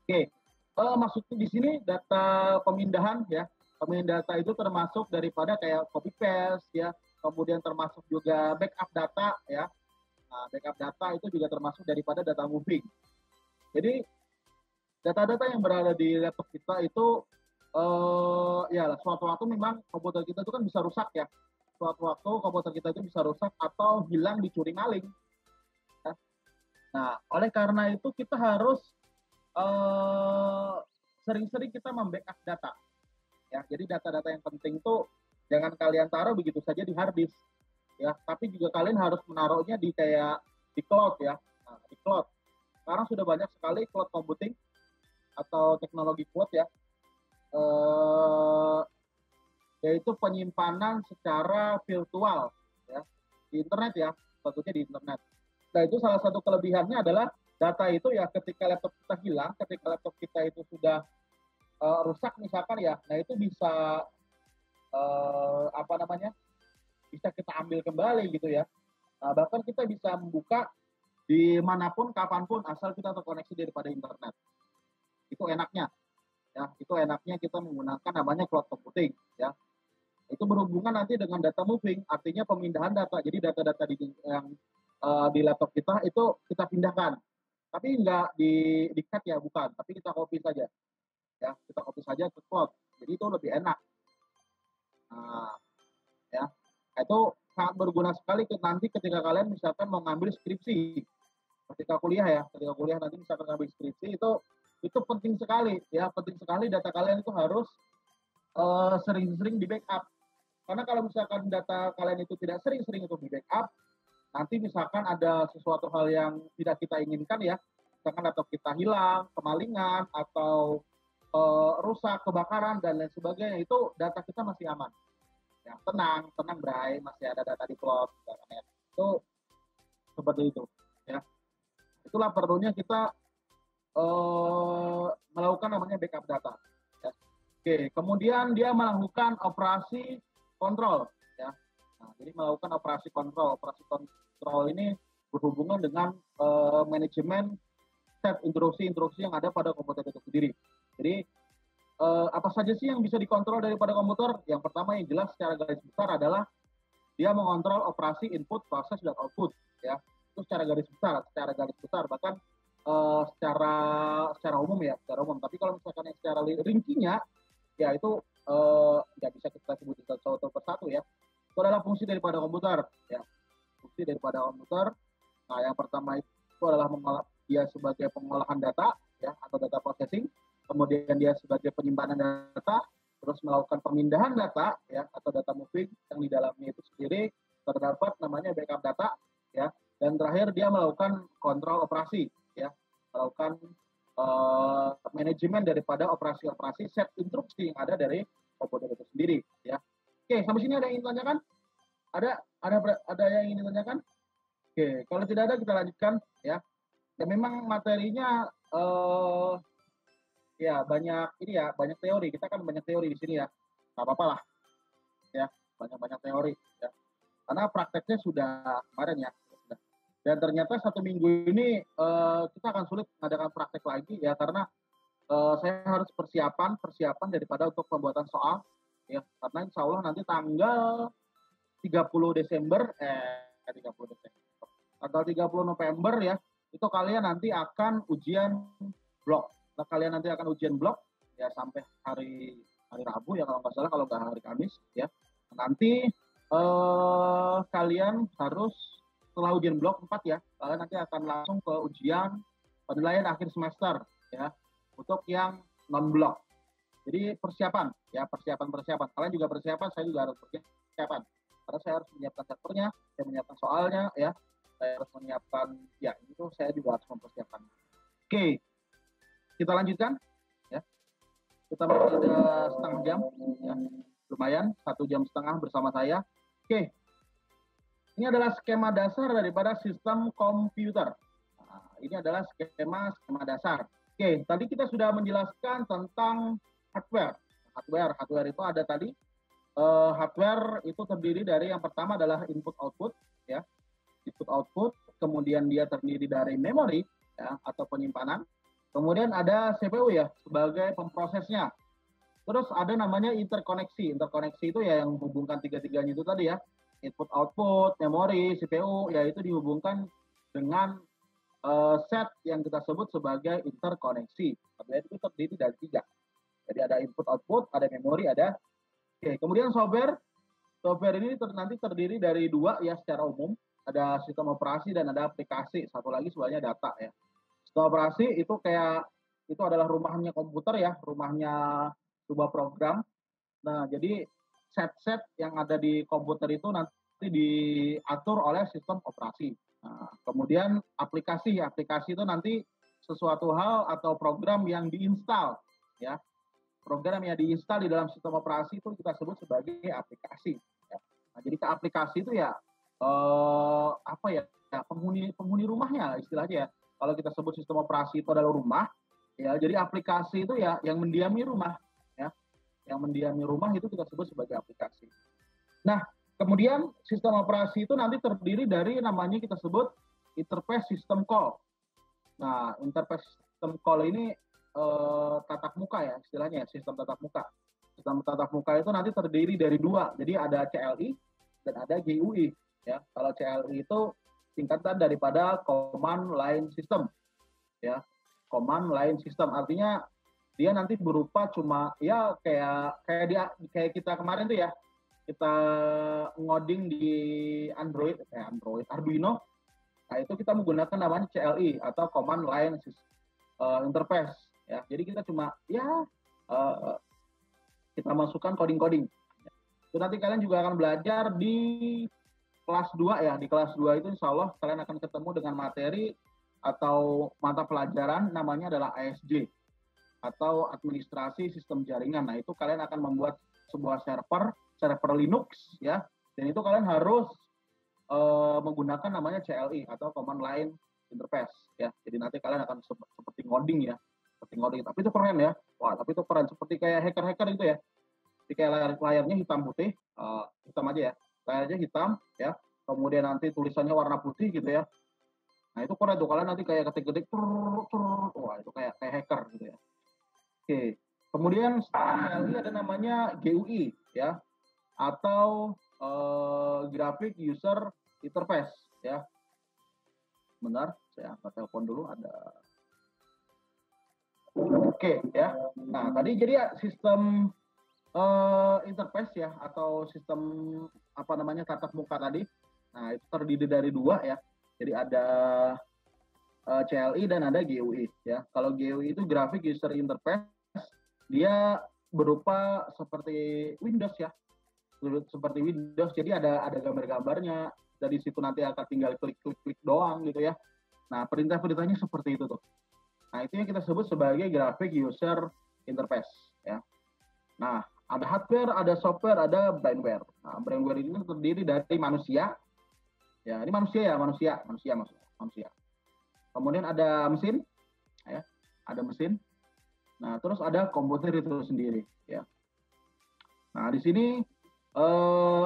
Oke. Maksudnya di sini data pemindahan ya. Pemindahan data itu termasuk daripada kayak copy paste ya. Kemudian termasuk juga backup data ya. Nah, backup data itu juga termasuk daripada data moving. Jadi data-data yang berada di laptop kita itu ya suatu waktu memang komputer kita itu kan bisa rusak ya. Suatu waktu komputer kita itu bisa rusak atau hilang dicuri maling. Ya. Nah, oleh karena itu kita harus sering-sering kita membackup data. Ya, jadi data-data yang penting itu jangan kalian taruh begitu saja di hard disk. Ya, tapi juga kalian harus menaruhnya di kayak di cloud ya. Nah, di cloud. Sekarang sudah banyak sekali cloud computing atau teknologi cloud ya. Yaitu penyimpanan secara virtual ya di internet ya, tentunya di internet. Nah, itu salah satu kelebihannya adalah data itu ya ketika laptop kita hilang, ketika laptop kita itu sudah rusak misalkan ya, nah itu bisa apa namanya? Bisa kita ambil kembali gitu ya. Nah, bahkan kita bisa membuka dimanapun, kapanpun, asal kita terkoneksi daripada internet. Itu enaknya, ya. Itu enaknya kita menggunakan namanya cloud computing, ya. Itu berhubungan nanti dengan data moving, artinya pemindahan data. Jadi data-data yang di laptop kita itu kita pindahkan, tapi nggak di cut ya, bukan. Tapi kita copy saja, ya. Kita copy saja ke cloud. Jadi itu lebih enak. Nah, ya. Itu sangat berguna sekali nanti ketika kalian misalkan mau ngambil skripsi, ketika kuliah nanti misalkan ngambil skripsi itu penting sekali ya, penting sekali data kalian itu harus sering-sering di backup, karena kalau misalkan data kalian itu tidak sering-sering untuk di backup, nanti misalkan ada sesuatu hal yang tidak kita inginkan ya, misalkan laptop kita hilang, kemalingan atau rusak, kebakaran dan lain sebagainya, itu data kita masih aman. Ya, tenang Bray, masih ada data di cloud, itu seperti itu ya. Itulah perlunya kita melakukan namanya backup data ya. Oke, kemudian dia melakukan operasi kontrol ya. Nah, jadi melakukan operasi kontrol ini berhubungan dengan manajemen set instruksi yang ada pada komputer itu sendiri. Jadi apa saja sih yang bisa dikontrol daripada komputer? Yang pertama yang jelas secara garis besar adalah dia mengontrol operasi input, proses, dan output ya. Itu secara garis besar, bahkan secara umum ya, secara umum. Tapi kalau misalkan yang secara rincinya ya itu nggak bisa kita sebutin satu persatu ya. Itu adalah fungsi daripada komputer ya. Fungsi daripada komputer. Nah, yang pertama itu adalah dia sebagai pengolahan data ya, atau data processing. Kemudian dia sebagai penyimpanan data, terus melakukan pemindahan data ya, atau data moving yang di dalamnya itu sendiri terdapat namanya backup data ya, dan terakhir dia melakukan kontrol operasi ya, melakukan manajemen daripada operasi-operasi set instruksi yang ada dari komputer itu sendiri ya. Oke, sampai sini ada yang ingin ditanyakan? Ada yang ingin ditanyakan? Oke, kalau tidak ada kita lanjutkan ya. Ya memang materinya ya banyak teori, kita kan banyak teori di sini ya, nggak apa-apa lah ya, banyak teori ya, karena prakteknya sudah kemarin ya, dan ternyata 1 minggu ini kita akan sulit mengadakan praktek lagi ya, karena saya harus persiapan daripada untuk pembuatan soal ya, karena insya Allah nanti tanggal 30 Desember tanggal 30 November ya, itu kalian nanti akan ujian blok. Nah, kalian nanti akan ujian blok ya sampai hari Rabu ya kalau nggak salah, kalau nggak hari Kamis ya. Nanti kalian harus setelah ujian blok 4 ya, kalian nanti akan langsung ke ujian penilaian akhir semester ya, untuk yang non blok. Jadi persiapan. Kalian juga persiapan, saya juga harus persiapan. Karena saya harus menyiapkan servernya, saya menyiapkan soalnya ya, saya harus menyiapkan ya, itu saya juga harus mempersiapkan. Oke. Kita lanjutkan ya. Kita masih ada setengah jam ya. Lumayan 1 jam setengah bersama saya. Oke. Ini adalah skema dasar daripada sistem komputer. Nah, ini adalah skema dasar. Oke, tadi kita sudah menjelaskan tentang hardware. Hardware itu ada tadi. Hardware itu terdiri dari yang pertama adalah input output ya. Input output, kemudian dia terdiri dari memori ya, atau penyimpanan. Kemudian ada CPU ya sebagai pemprosesnya. Terus ada namanya interkoneksi. Interkoneksi itu ya yang menghubungkan tiga-tiganya itu tadi ya. Input output, memori, CPU ya itu dihubungkan dengan set yang kita sebut sebagai interkoneksi. Hardware itu terdiri dari 3. Jadi ada input output, ada memori, ada kemudian software. Software ini nanti terdiri dari 2 ya secara umum. Ada sistem operasi dan ada aplikasi. Satu lagi sebenarnya data ya. Sistem operasi itu itu adalah rumahnya komputer ya, rumahnya sebuah program. Nah, jadi set-set yang ada di komputer itu nanti diatur oleh sistem operasi. Nah, kemudian aplikasi itu nanti sesuatu hal atau program yang diinstal ya. Program yang diinstal di dalam sistem operasi itu kita sebut sebagai aplikasi ya. Nah, jadi ke aplikasi itu ya apa ya, penghuni rumahnya istilahnya ya. Kalau kita sebut sistem operasi itu adalah rumah ya, jadi aplikasi itu ya yang mendiami rumah ya. Yang mendiami rumah itu kita sebut sebagai aplikasi. Nah, kemudian sistem operasi itu nanti terdiri dari namanya kita sebut interface system call. Nah, interface system call ini tatap muka ya istilahnya, sistem tatap muka. Sistem tatap muka itu nanti terdiri dari 2. Jadi ada CLI dan ada GUI ya. Kalau CLI itu singkatan daripada command line system ya. Command line system artinya dia nanti berupa cuma ya kayak kita kemarin tuh ya. Kita ngoding di Arduino. Nah, itu kita menggunakan namanya CLI atau command line interface ya. Jadi kita cuma kita masukkan coding-coding. Itu nanti kalian juga akan belajar di kelas 2 ya. Di kelas 2 itu insya Allah kalian akan ketemu dengan materi atau mata pelajaran namanya adalah ASJ atau administrasi sistem jaringan. Nah, itu kalian akan membuat sebuah server Linux ya. Dan itu kalian harus menggunakan namanya CLI atau command line interface ya. Jadi nanti kalian akan seperti ngoding ya. Seperti ngoding. Tapi itu keren ya. Wah, tapi itu keren seperti kayak hacker-hacker itu ya. Jadi kayak layarnya hitam putih, hitam aja ya. Layarnya hitam ya. Kemudian nanti tulisannya warna putih gitu ya. Nah, itu keren tuh. Kalian nanti kayak ketik-ketik wah, itu kayak hacker gitu ya. Oke. Kemudian setelah CLI ada namanya GUI ya. Atau graphic user interface ya. Bentar, saya angkat telepon dulu ada. Oke ya. Nah, tadi jadi sistem interface ya atau sistem apa namanya tatap muka tadi. Nah, itu terdiri dari 2 ya. Jadi ada CLI dan ada GUI ya. Kalau GUI itu graphic user interface, dia berupa seperti Windows ya. Seperti Windows, jadi ada gambar-gambarnya. Dari situ nanti akan tinggal klik doang gitu ya. Nah, perintah-perintahnya seperti itu tuh. Nah, itu yang kita sebut sebagai graphic user interface ya. Nah, ada hardware, ada software, ada brainware. Nah, brainware ini terdiri dari manusia. Ya, ini manusia. Kemudian ada mesin ya. Ada mesin. Nah, terus ada komputer itu sendiri ya. Nah, di sini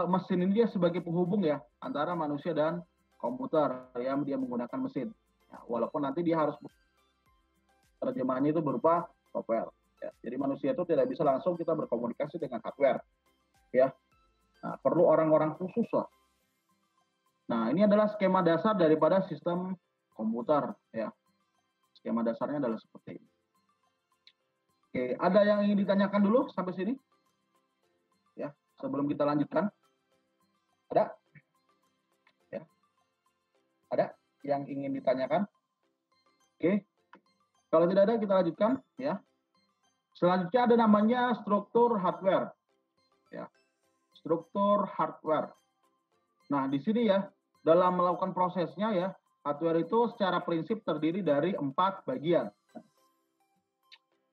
mesin ini dia sebagai penghubung ya antara manusia dan komputer ya, dia menggunakan mesin ya, walaupun nanti dia harus terjemahannya itu berupa software ya. Jadi manusia itu tidak bisa langsung kita berkomunikasi dengan hardware ya. Nah, perlu orang-orang khusus lah. Nah, ini adalah skema dasar daripada sistem komputer ya. Skema dasarnya adalah seperti ini. Oke, ada yang ingin ditanyakan dulu sampai sini ya sebelum kita lanjutkan? Ada? Ya. Ada yang ingin ditanyakan? Oke. Kalau tidak ada, kita lanjutkan ya. Selanjutnya ada namanya struktur hardware. Ya. Struktur hardware. Nah, di sini ya, dalam melakukan prosesnya ya, hardware itu secara prinsip terdiri dari 4 bagian.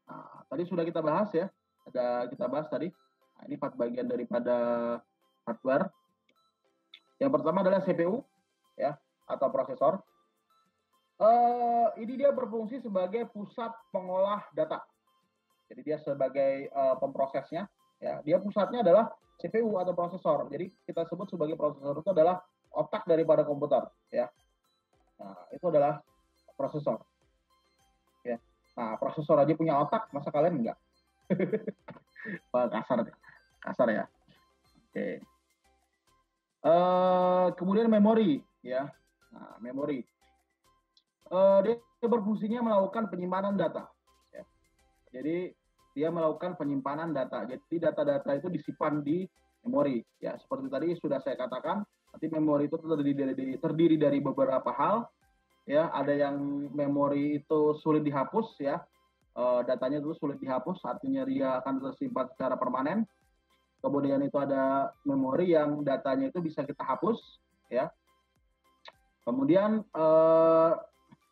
Nah, tadi sudah kita bahas ya. Kita bahas tadi. Nah, ini 4 bagian daripada hardware. Yang pertama adalah CPU ya atau prosesor. Ini dia berfungsi sebagai pusat pengolah data. Jadi dia sebagai pemprosesnya ya. Dia pusatnya adalah CPU atau prosesor. Jadi kita sebut sebagai prosesor itu adalah otak daripada komputer ya. Nah, itu adalah prosesor. Ya. Nah, prosesor aja punya otak, masa kalian enggak? Wah, kasar ya. Oke. Kemudian memori ya. Nah, memori. dia berfungsinya melakukan penyimpanan data. Ya. Jadi dia melakukan penyimpanan data. Jadi data-data itu disimpan di memori. Ya, seperti tadi sudah saya katakan, nanti memori itu terdiri dari beberapa hal. Ya, ada yang memori itu sulit dihapus, ya. Datanya itu sulit dihapus, artinya dia akan tersimpan secara permanen. Kemudian itu ada memori yang datanya itu bisa kita hapus, ya. Kemudian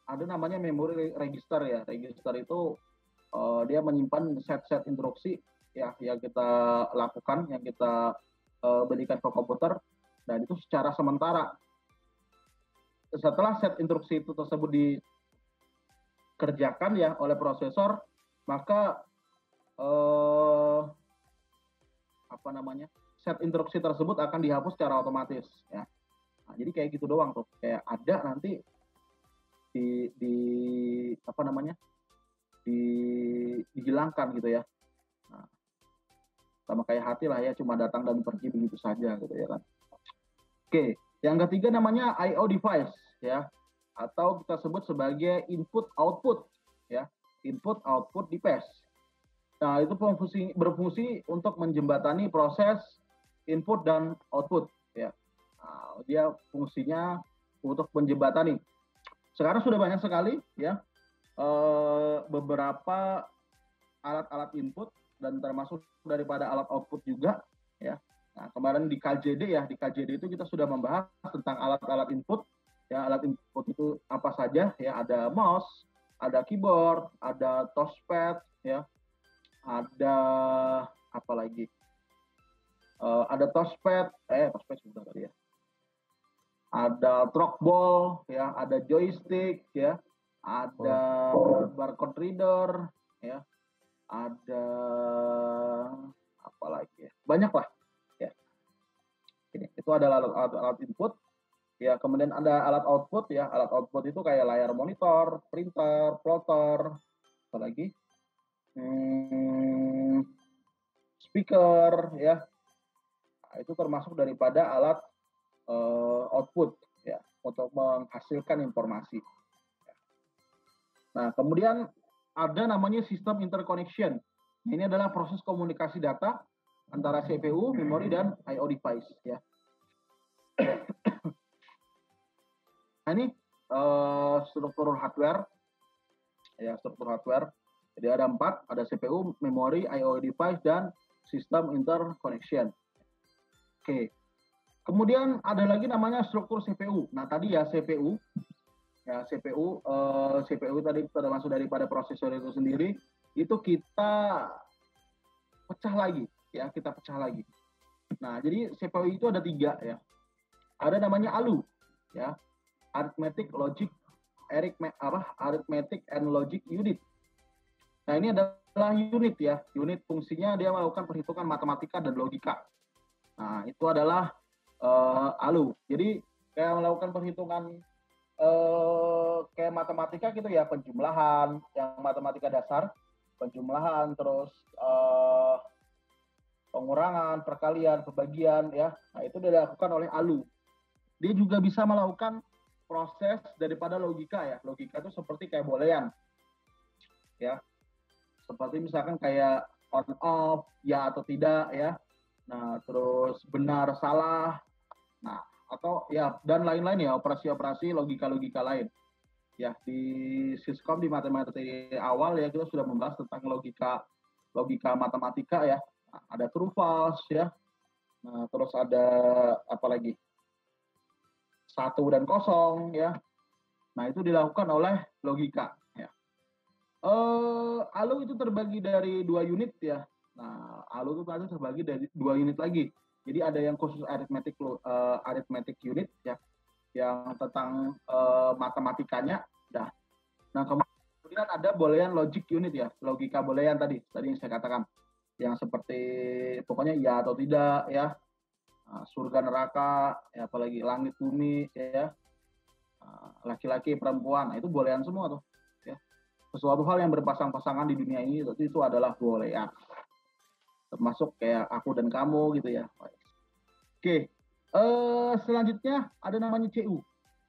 ada namanya memori register, ya. Register itu dia menyimpan set-set instruksi, ya, yang kita lakukan, yang kita berikan ke komputer, dan itu secara sementara. Setelah set instruksi itu tersebut dikerjakan, ya, oleh prosesor, maka set instruksi tersebut akan dihapus secara otomatis, ya. Nah, jadi kayak gitu doang tuh, kayak ada nanti dihilangkan gitu ya. Nah, sama kayak hati lah ya, cuma datang dan pergi begitu saja gitu ya kan. Oke, yang ketiga namanya I/O device, ya, atau kita sebut sebagai input output, ya, input output device. Nah, itu berfungsi untuk menjembatani proses input dan output, ya. Nah, dia fungsinya untuk menjembatani. Sekarang sudah banyak sekali, ya, beberapa alat-alat input dan termasuk daripada alat output juga, ya. Nah, kemarin di KJD, ya, di KJD itu kita sudah membahas tentang alat-alat input, ya. Alat input itu apa saja, ya? Ada mouse, ada keyboard, ada touchpad, ya. Ada apa lagi? Ada touchpad sudah tadi ya. Ada trackball, ya, ada joystick, ya, ada barcode reader, ya, ada apa lagi ya? Banyak lah, ya. Ini itu adalah alat input, ya. Kemudian ada alat output, ya. Alat output itu kayak layar monitor, printer, plotter, apa lagi? Speaker, ya. Nah, itu termasuk daripada alat output, ya, untuk menghasilkan informasi. Nah, kemudian ada namanya sistem interconnection. Ini adalah proses komunikasi data antara CPU, memori, dan I/O device, ya. Nah, ini struktur hardware, ya, struktur hardware. Jadi ada 4, ada CPU, memori, I/O device, dan sistem interconnection. Oke. Kemudian ada lagi namanya struktur CPU. Nah, tadi ya CPU, ya, CPU tadi termasuk daripada prosesor itu sendiri, itu kita pecah lagi, ya, kita pecah lagi. Nah, jadi CPU itu ada 3, ya. Ada namanya ALU, ya, Arithmetic and Logic Unit. Nah, ini adalah unit, ya. Unit fungsinya dia melakukan perhitungan matematika dan logika. Nah, itu adalah ALU. Jadi kayak melakukan perhitungan kayak matematika gitu ya, penjumlahan, yang matematika dasar, penjumlahan, terus pengurangan, perkalian, pembagian, ya. Nah, itu dilakukan oleh ALU. Dia juga bisa melakukan proses daripada logika, ya. Logika itu seperti kayak boolean, ya. Seperti misalkan kayak on off, ya atau tidak, ya. Nah, terus benar salah. Nah, atau ya dan lain-lain, ya, operasi-operasi logika-logika lain. Ya, di Siskom di matematika awal, ya, kita sudah membahas tentang logika matematika, ya. Nah, ada true false, ya. Nah, terus ada apa lagi? 1 dan 0, ya. Nah, itu dilakukan oleh logika, ya. ALU itu terbagi dari 2 unit, ya. Nah, ALU itu tadi terbagi dari 2 unit lagi. Jadi ada yang khusus arithmetic unit, ya, yang tentang matematikanya. Nah, kemudian ada boolean logic unit, ya, logika boolean tadi yang saya katakan, yang seperti pokoknya ya atau tidak, ya, surga neraka, ya, apalagi langit bumi, ya, laki-laki perempuan. Nah, itu boolean semua tuh, ya. Sesuatu hal yang berpasang-pasangan di dunia ini itu adalah boolean. Termasuk kayak aku dan kamu gitu, ya. Oke. Selanjutnya ada namanya CU,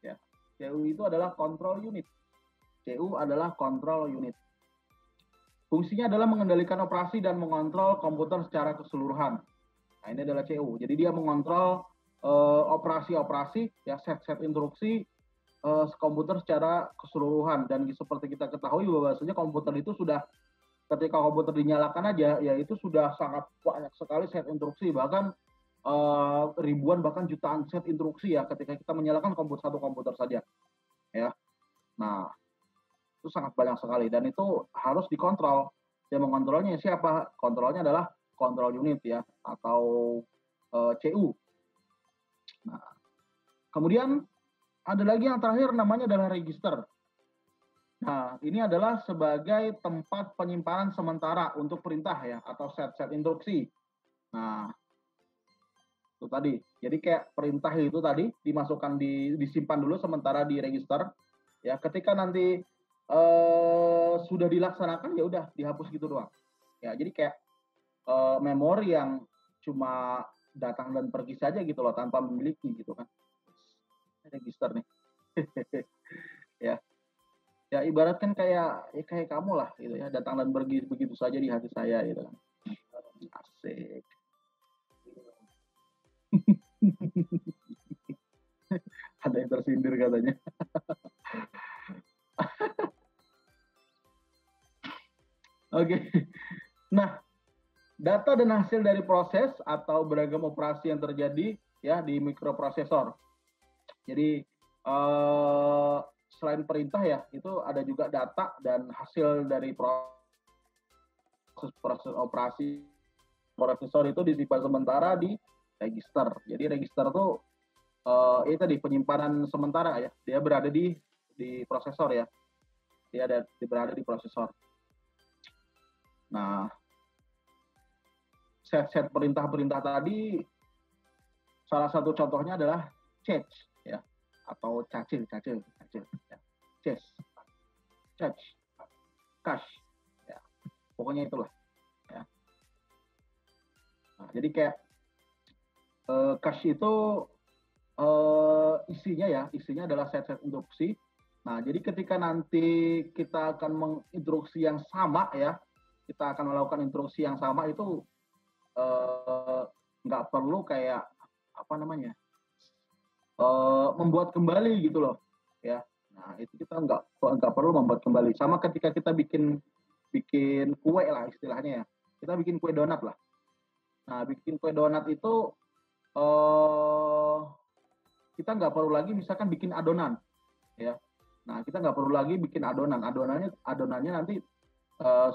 ya. CU itu adalah control unit, CU adalah control unit. Fungsinya adalah mengendalikan operasi dan mengontrol komputer secara keseluruhan. Nah, ini adalah CU. Jadi dia mengontrol operasi-operasi, ya set-set instruksi komputer secara keseluruhan. Dan seperti kita ketahui bahwasanya komputer itu sudah, ketika komputer dinyalakan aja, ya itu sudah sangat banyak sekali set instruksi, bahkan ribuan bahkan jutaan set instruksi ya ketika kita menyalakan satu komputer saja, ya. Nah, itu sangat banyak sekali dan itu harus dikontrol. Yang mengontrolnya siapa? Kontrolnya adalah control unit ya, atau CU. Nah, kemudian ada lagi yang terakhir namanya adalah register. Nah, ini adalah sebagai tempat penyimpanan sementara untuk perintah ya, atau set-set instruksi. Nah, itu tadi. Jadi kayak perintah itu tadi dimasukkan disimpan dulu sementara di register. Ya, ketika nanti sudah dilaksanakan ya udah dihapus gitu doang. Ya, jadi kayak memori yang cuma datang dan pergi saja gitu loh, tanpa memiliki gitu kan. Register nih. Ya. Ya ibaratkan kayak kamu lah gitu ya, datang dan pergi begitu saja di hati saya gitu kan. Asik. Ada yang tersindir katanya. Oke. Nah, data dan hasil dari proses atau beragam operasi yang terjadi ya di mikroprosesor. Jadi selain perintah ya, itu ada juga data dan hasil dari proses operasi prosesor itu disimpan sementara di register. Jadi register itu itu tadi penyimpanan sementara ya, dia berada di prosesor ya, dia berada di prosesor. Nah, set-set perintah-perintah tadi, salah satu contohnya adalah change ya, atau cacil ya. Change, cache ya, pokoknya itulah ya. Nah, jadi kayak cache itu isinya adalah set-set instruksi. Nah, jadi ketika nanti kita akan menginstruksi yang sama ya, kita akan melakukan instruksi yang sama itu nggak perlu kayak apa namanya membuat kembali gitu loh ya. Nah, itu kita nggak perlu membuat kembali. Sama ketika kita bikin kue lah istilahnya ya, kita bikin kue donat lah. Nah, bikin kue donat itu kita nggak perlu lagi misalkan bikin adonan ya. Nah, kita nggak perlu lagi bikin adonannya nanti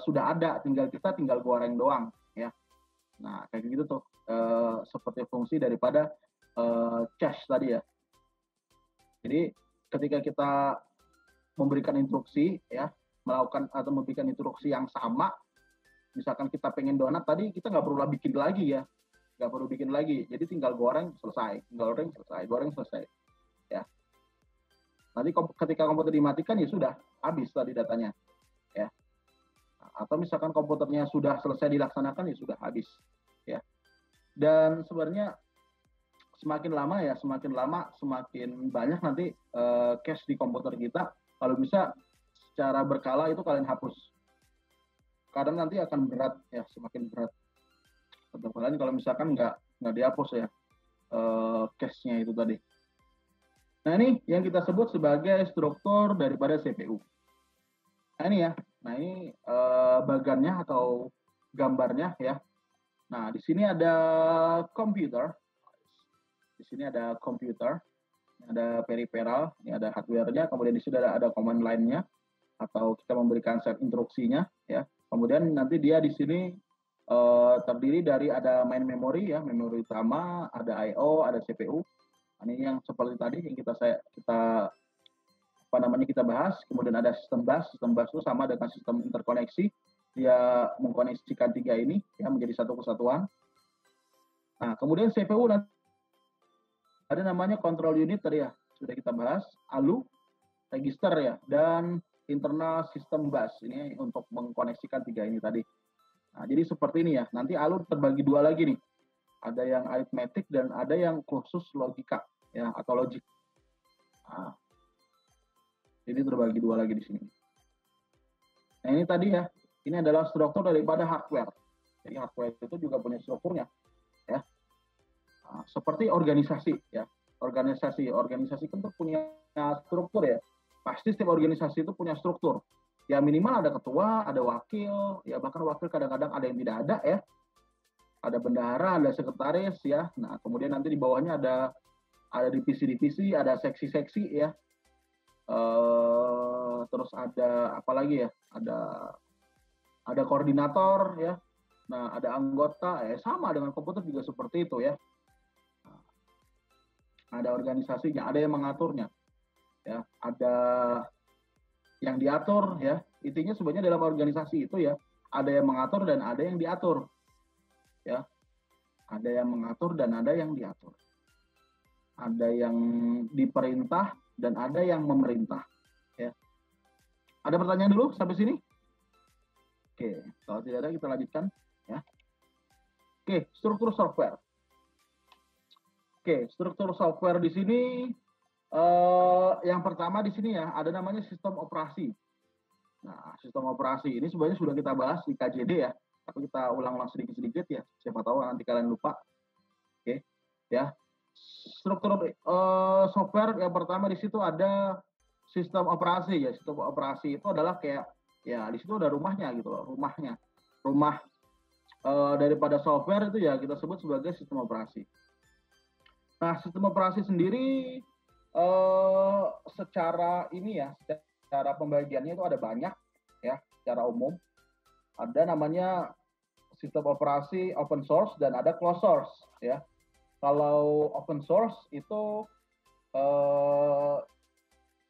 sudah ada, kita tinggal goreng doang ya. Nah, kayak gitu tuh seperti fungsi daripada cache tadi ya. Jadi ketika kita memberikan instruksi ya, melakukan atau memberikan instruksi yang sama, misalkan kita pengen donat tadi, kita nggak perlu bikin lagi ya, nggak perlu bikin lagi. Jadi tinggal goreng selesai, goreng selesai ya. Nanti ketika komputer dimatikan ya sudah habis tadi datanya ya. Atau misalkan komputernya sudah selesai dilaksanakan ya sudah habis ya. Dan sebenarnya semakin lama semakin banyak nanti cache di komputer kita. Kalau bisa secara berkala itu kalian hapus, kadang nanti akan berat ya, semakin berat. Apalagi kalau misalkan nggak dihapus ya cache-nya itu tadi. Nah, ini yang kita sebut sebagai struktur daripada CPU. Nah, ini ya. Nah, ini bagannya atau gambarnya ya. Nah, di sini ada komputer. Di sini ada komputer, ada peripheral, ini ada hardware-nya, kemudian di sini ada command line-nya atau kita memberikan set instruksinya ya. Kemudian nanti dia di sini terdiri dari ada main memory ya, memori utama, ada I/O, ada CPU. Ini yang seperti tadi yang kita bahas. Kemudian ada sistem bus itu sama dengan sistem interkoneksi, dia mengkoneksikan tiga ini ya menjadi satu kesatuan. Nah, kemudian CPU nanti ada namanya control unit tadi ya, sudah kita bahas, ALU, register ya, dan internal system bus ini untuk mengkoneksikan tiga ini tadi. Nah, jadi seperti ini ya. Nanti ALU terbagi dua lagi nih. Ada yang arithmetic dan ada yang khusus logika ya, atau logik. Nah, Jadi terbagi dua lagi di sini. Nah ini tadi ya, ini adalah struktur daripada hardware. Jadi hardware itu juga punya strukturnya, ya. Nah, seperti organisasi, ya. Organisasi kan tuh punya struktur ya. Pasti setiap organisasi itu punya struktur. Ya minimal ada ketua, ada wakil, ya bahkan wakil kadang-kadang ada yang tidak ada ya. Ada bendahara, ada sekretaris ya. Nah kemudian nanti di bawahnya ada divisi-divisi, ada seksi-seksi ya. Terus ada apa lagi ya? Ada koordinator ya. Nah, ada anggota, sama dengan komputer juga seperti itu ya. Nah, ada organisasinya, ada yang mengaturnya. Ya, ada yang diatur ya. Intinya sebenarnya dalam organisasi itu ya, ada yang mengatur dan ada yang diatur. Ya. Ada yang mengatur dan ada yang diatur. Ada yang diperintah dan ada yang memerintah. Ya. Ada pertanyaan dulu sampai sini? Oke, kalau tidak ada kita lanjutkan ya. Oke, struktur software. Oke, struktur software di sini yang pertama di sini ya ada namanya sistem operasi. Nah, sistem operasi ini sebenarnya sudah kita bahas di KJD ya, tapi kita ulang-ulang sedikit-sedikit ya. Siapa tahu nanti kalian lupa. Oke, ya. Struktur software yang pertama di situ ada sistem operasi ya. Sistem operasi itu adalah kayak ya di situ ada rumahnya gitu loh, rumah daripada software itu ya kita sebut sebagai sistem operasi. Nah, sistem operasi sendiri secara ini ya, secara pembagiannya itu ada banyak ya, secara umum. Ada namanya sistem operasi open source dan ada closed source ya. Kalau open source itu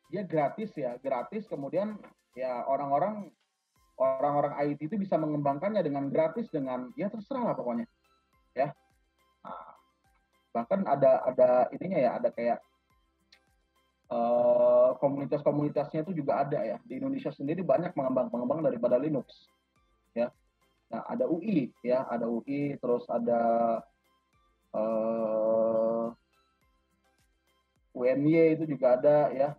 dia gratis ya, gratis kemudian ya orang-orang IT itu bisa mengembangkannya dengan gratis dengan ya terserah lah pokoknya ya. Nah, bahkan ada ininya ya, ada kayak komunitas-komunitasnya itu juga ada ya. Di Indonesia sendiri banyak pengembang daripada Linux ya. Nah, ada UI ya, ada UI, terus ada UNY itu juga ada ya.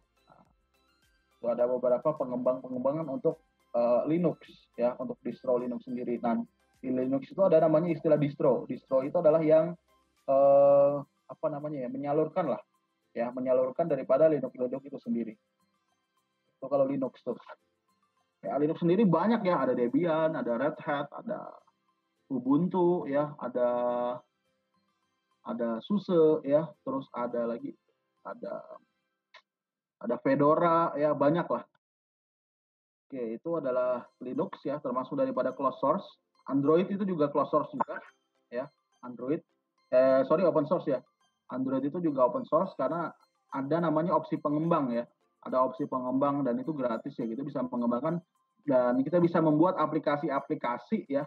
Itu ada beberapa pengembangan untuk Linux ya, untuk distro Linux sendiri. Nah, di Linux itu ada namanya istilah distro. Distro itu adalah yang apa namanya ya, menyalurkan daripada Linux itu sendiri. Itu kalau Linux tuh. Ya, Linux sendiri banyak ya, ada Debian, ada Red Hat, ada Ubuntu ya, ada SUSE ya, terus ada lagi ada Fedora ya, banyak lah. Oke, itu adalah Linux ya, termasuk daripada closed source. Android itu juga closed source juga ya. Open source ya. Android itu juga open source karena ada namanya opsi pengembang ya. Ada opsi pengembang dan itu gratis ya, kita bisa mengembangkan dan kita bisa membuat aplikasi-aplikasi ya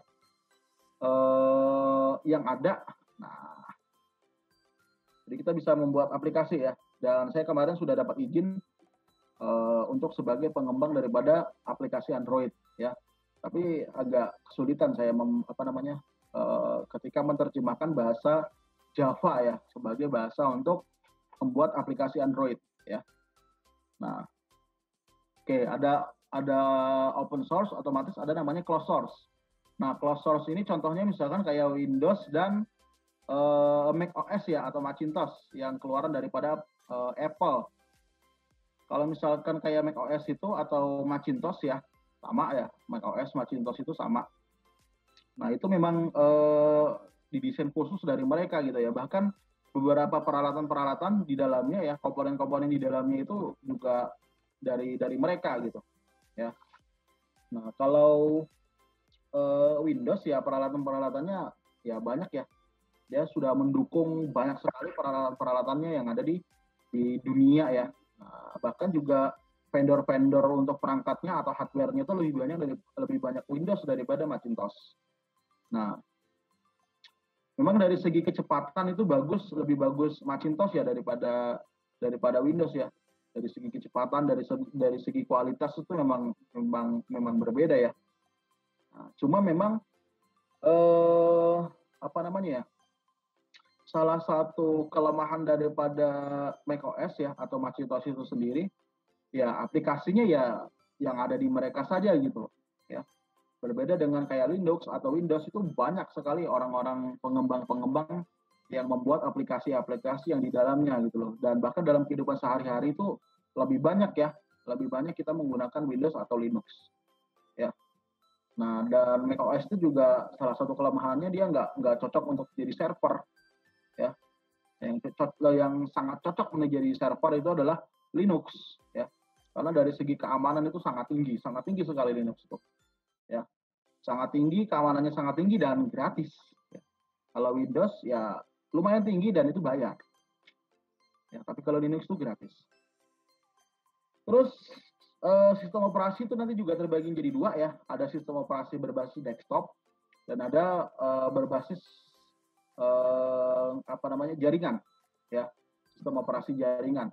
yang ada. Nah, jadi kita bisa membuat aplikasi ya. Dan saya kemarin sudah dapat izin untuk sebagai pengembang daripada aplikasi Android ya. Tapi agak kesulitan saya ketika menerjemahkan bahasa Java ya sebagai bahasa untuk membuat aplikasi Android ya. Nah, oke, ada open source, otomatis ada namanya closed source. Nah, closed source ini contohnya misalkan kayak Windows dan Mac OS ya, atau Macintosh yang keluaran daripada Apple. Kalau misalkan kayak Mac OS itu atau Macintosh ya, sama ya, Mac OS, Macintosh itu sama. Nah, itu memang didesain khusus dari mereka gitu ya. Bahkan beberapa peralatan-peralatan di dalamnya ya, komponen-komponen di dalamnya itu juga dari mereka gitu ya. Nah, kalau Windows ya peralatan-peralatannya ya banyak ya. Dia sudah mendukung banyak sekali peralatan-peralatannya yang ada di dunia ya. Nah, bahkan juga vendor-vendor untuk perangkatnya atau hardware-nya itu lebih banyak Windows daripada Macintosh. Nah, memang dari segi kecepatan itu lebih bagus Macintosh ya daripada Windows ya. Dari segi kecepatan, dari segi kualitas itu memang berbeda ya. Nah, cuma memang salah satu kelemahan daripada macOS ya atau Macintosh itu sendiri ya aplikasinya ya yang ada di mereka saja gitu loh, ya. Berbeda dengan kayak Linux atau Windows, itu banyak sekali orang-orang pengembang-pengembang yang membuat aplikasi-aplikasi yang di dalamnya gitu loh. Dan bahkan dalam kehidupan sehari-hari itu lebih banyak kita menggunakan Windows atau Linux, ya. Nah, dan macOS itu juga salah satu kelemahannya dia nggak cocok untuk jadi server, ya. Yang sangat cocok menjadi server itu adalah Linux, ya. Karena dari segi keamanan itu sangat tinggi sekali Linux itu, ya. Sangat tinggi, keamanannya sangat tinggi dan gratis. Ya. Kalau Windows ya lumayan tinggi dan itu bayar. Ya, tapi kalau Linux itu gratis. Terus sistem operasi itu nanti juga terbagi jadi dua ya. Ada sistem operasi berbasis desktop dan ada berbasis jaringan, ya. Sistem operasi jaringan.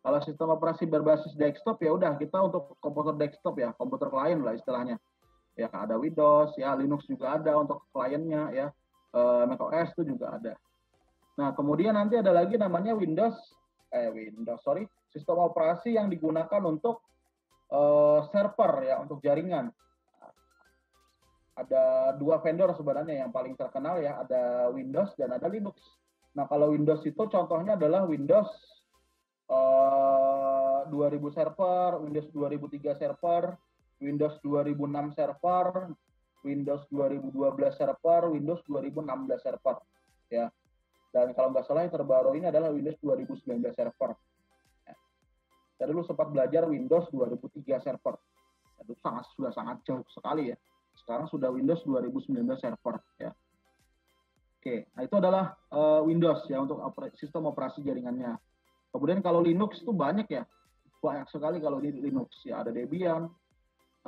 Kalau sistem operasi berbasis desktop ya udah kita untuk komputer desktop ya, komputer klien lah istilahnya. Ya ada Windows, ya Linux juga ada untuk kliennya ya, macOS itu juga ada. Nah kemudian nanti ada lagi namanya sistem operasi yang digunakan untuk server ya, untuk jaringan. Ada dua vendor sebenarnya yang paling terkenal ya, ada Windows dan ada Linux. Nah kalau Windows itu contohnya adalah Windows 2000 server, Windows 2003 server, Windows 2006 server, Windows 2012 server, Windows 2016 server, ya. Dan kalau nggak salah yang terbaru ini adalah Windows 2019 server. Ya. Jadi lu sempat belajar Windows 2003 server, itu sudah sangat jauh sekali ya. Sekarang sudah Windows 2019 server, ya. Oke, nah itu adalah Windows ya untuk sistem operasi jaringannya. Kemudian kalau Linux itu banyak ya, banyak sekali kalau di Linux ya, ada Debian.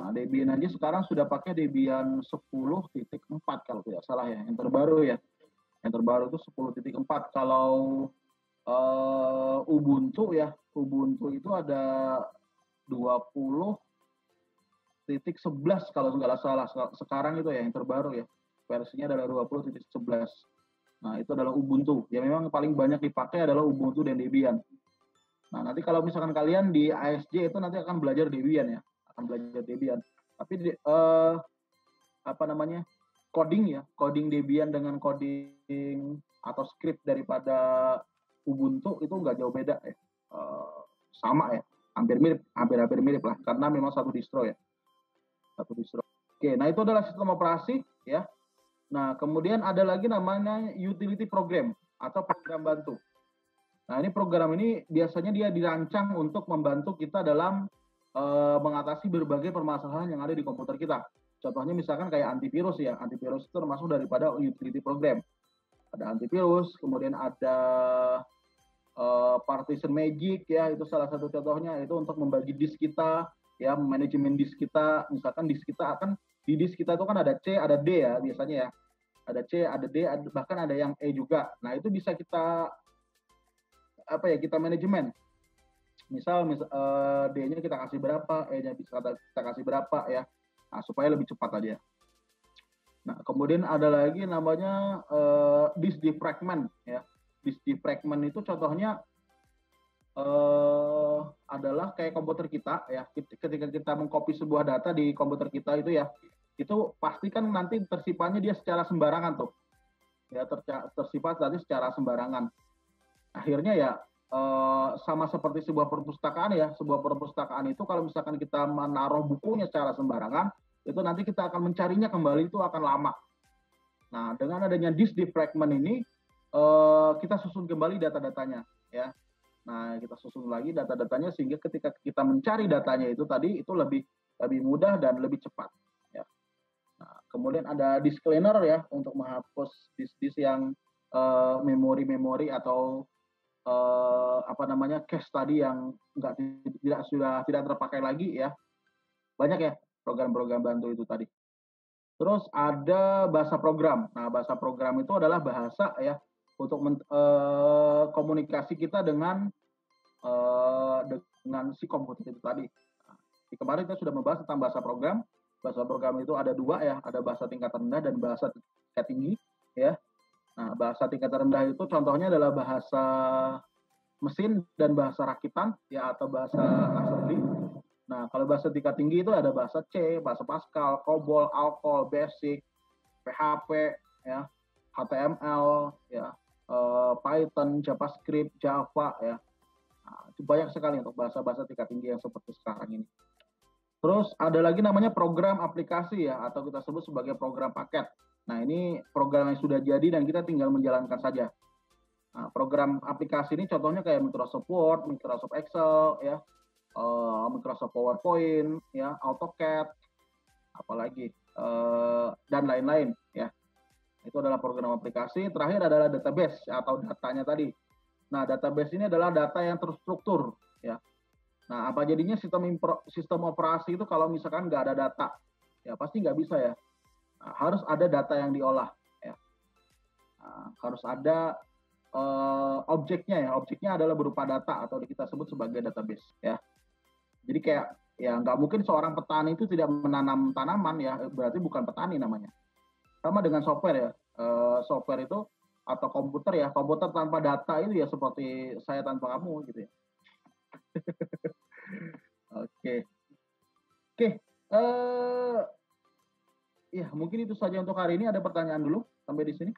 Nah, Debian aja sekarang sudah pakai Debian 10.4 kalau tidak salah ya, yang terbaru ya. Yang terbaru itu 10.4. Kalau Ubuntu ya, Ubuntu itu ada 20.11 kalau nggak salah sekarang itu ya, yang terbaru ya. Versinya adalah 20.11. Nah, itu adalah Ubuntu. Ya memang paling banyak dipakai adalah Ubuntu dan Debian. Nah, nanti kalau misalkan kalian di ASJ itu nanti akan belajar Debian ya. Akan belajar Debian. Tapi coding ya, coding Debian dengan coding atau script daripada Ubuntu itu nggak jauh beda ya. Sama ya, hampir mirip lah, karena memang satu distro ya. Satu distro. Oke, nah itu adalah sistem operasi ya. Nah, kemudian ada lagi namanya utility program atau program bantu. Nah, ini program ini biasanya dia dirancang untuk membantu kita dalam mengatasi berbagai permasalahan yang ada di komputer kita. Contohnya misalkan kayak antivirus ya. Antivirus itu termasuk daripada utility program. Ada antivirus, kemudian ada partition magic ya, itu salah satu contohnya, itu untuk membagi disk kita ya, manajemen disk kita. Misalkan disk kita di disk kita itu kan ada C, ada D ya biasanya ya. Ada C, ada D, bahkan ada yang E juga. Nah, itu bisa kita kita manajemen. Misal D-nya kita kasih berapa, E-nya bisa kita kasih berapa ya. Nah, supaya lebih cepat aja. Nah, kemudian ada lagi namanya disk defragment ya. Disk defragment itu contohnya adalah kayak komputer kita ya. Ketika kita mengcopy sebuah data di komputer kita itu ya, itu pastikan nanti tersimpannya dia secara sembarangan tuh. Ya, tersimpan nanti secara sembarangan. Akhirnya ya sama seperti sebuah perpustakaan ya. Sebuah perpustakaan itu kalau misalkan kita menaruh bukunya secara sembarangan, itu nanti kita akan mencarinya kembali itu akan lama. Nah, dengan adanya disk defragment ini kita susun kembali data-datanya ya. Nah, kita susun lagi data-datanya sehingga ketika kita mencari datanya itu tadi itu lebih mudah dan lebih cepat ya. Nah, kemudian ada disk cleaner ya untuk menghapus disk-disk yang memori-memori atau cache tadi yang sudah tidak terpakai lagi ya. Banyak ya program-program bantu itu tadi. Terus ada bahasa program. Nah, bahasa program itu adalah bahasa ya untuk komunikasi kita dengan si komputer itu tadi. Nah, kemarin kita sudah membahas tentang bahasa program. Bahasa program itu ada dua ya, ada bahasa tingkat rendah dan bahasa tingkat tinggi ya. Nah, bahasa tingkat rendah itu contohnya adalah bahasa mesin dan bahasa rakitan ya atau bahasa assembly. Nah, kalau bahasa tingkat tinggi itu ada bahasa C, bahasa Pascal, COBOL, ALCOL, BASIC, PHP, ya, HTML, ya, Python, JavaScript, Java, ya. Nah, itu banyak sekali untuk bahasa-bahasa tingkat tinggi yang seperti sekarang ini. Terus ada lagi namanya program aplikasi ya, atau kita sebut sebagai program paket. Nah, ini program yang sudah jadi dan kita tinggal menjalankan saja. Nah, program aplikasi ini contohnya kayak Microsoft Word, Microsoft Excel, ya, Microsoft PowerPoint, ya, AutoCAD, apalagi dan lain-lain, ya. Itu adalah program aplikasi. Terakhir adalah database atau datanya tadi. Nah, database ini adalah data yang terstruktur, ya. Nah, apa jadinya sistem operasi itu kalau misalkan nggak ada data, ya pasti nggak bisa ya. Nah, harus ada data yang diolah, ya. Nah, harus ada objeknya ya. Objeknya adalah berupa data atau kita sebut sebagai database, ya. Jadi kayak ya nggak mungkin seorang petani itu tidak menanam tanaman ya, berarti bukan petani namanya. Sama dengan software ya, software itu atau komputer ya, komputer tanpa data itu ya seperti saya tanpa kamu gitu ya. Oke, ya mungkin itu saja untuk hari ini. Ada pertanyaan dulu sampai di sini?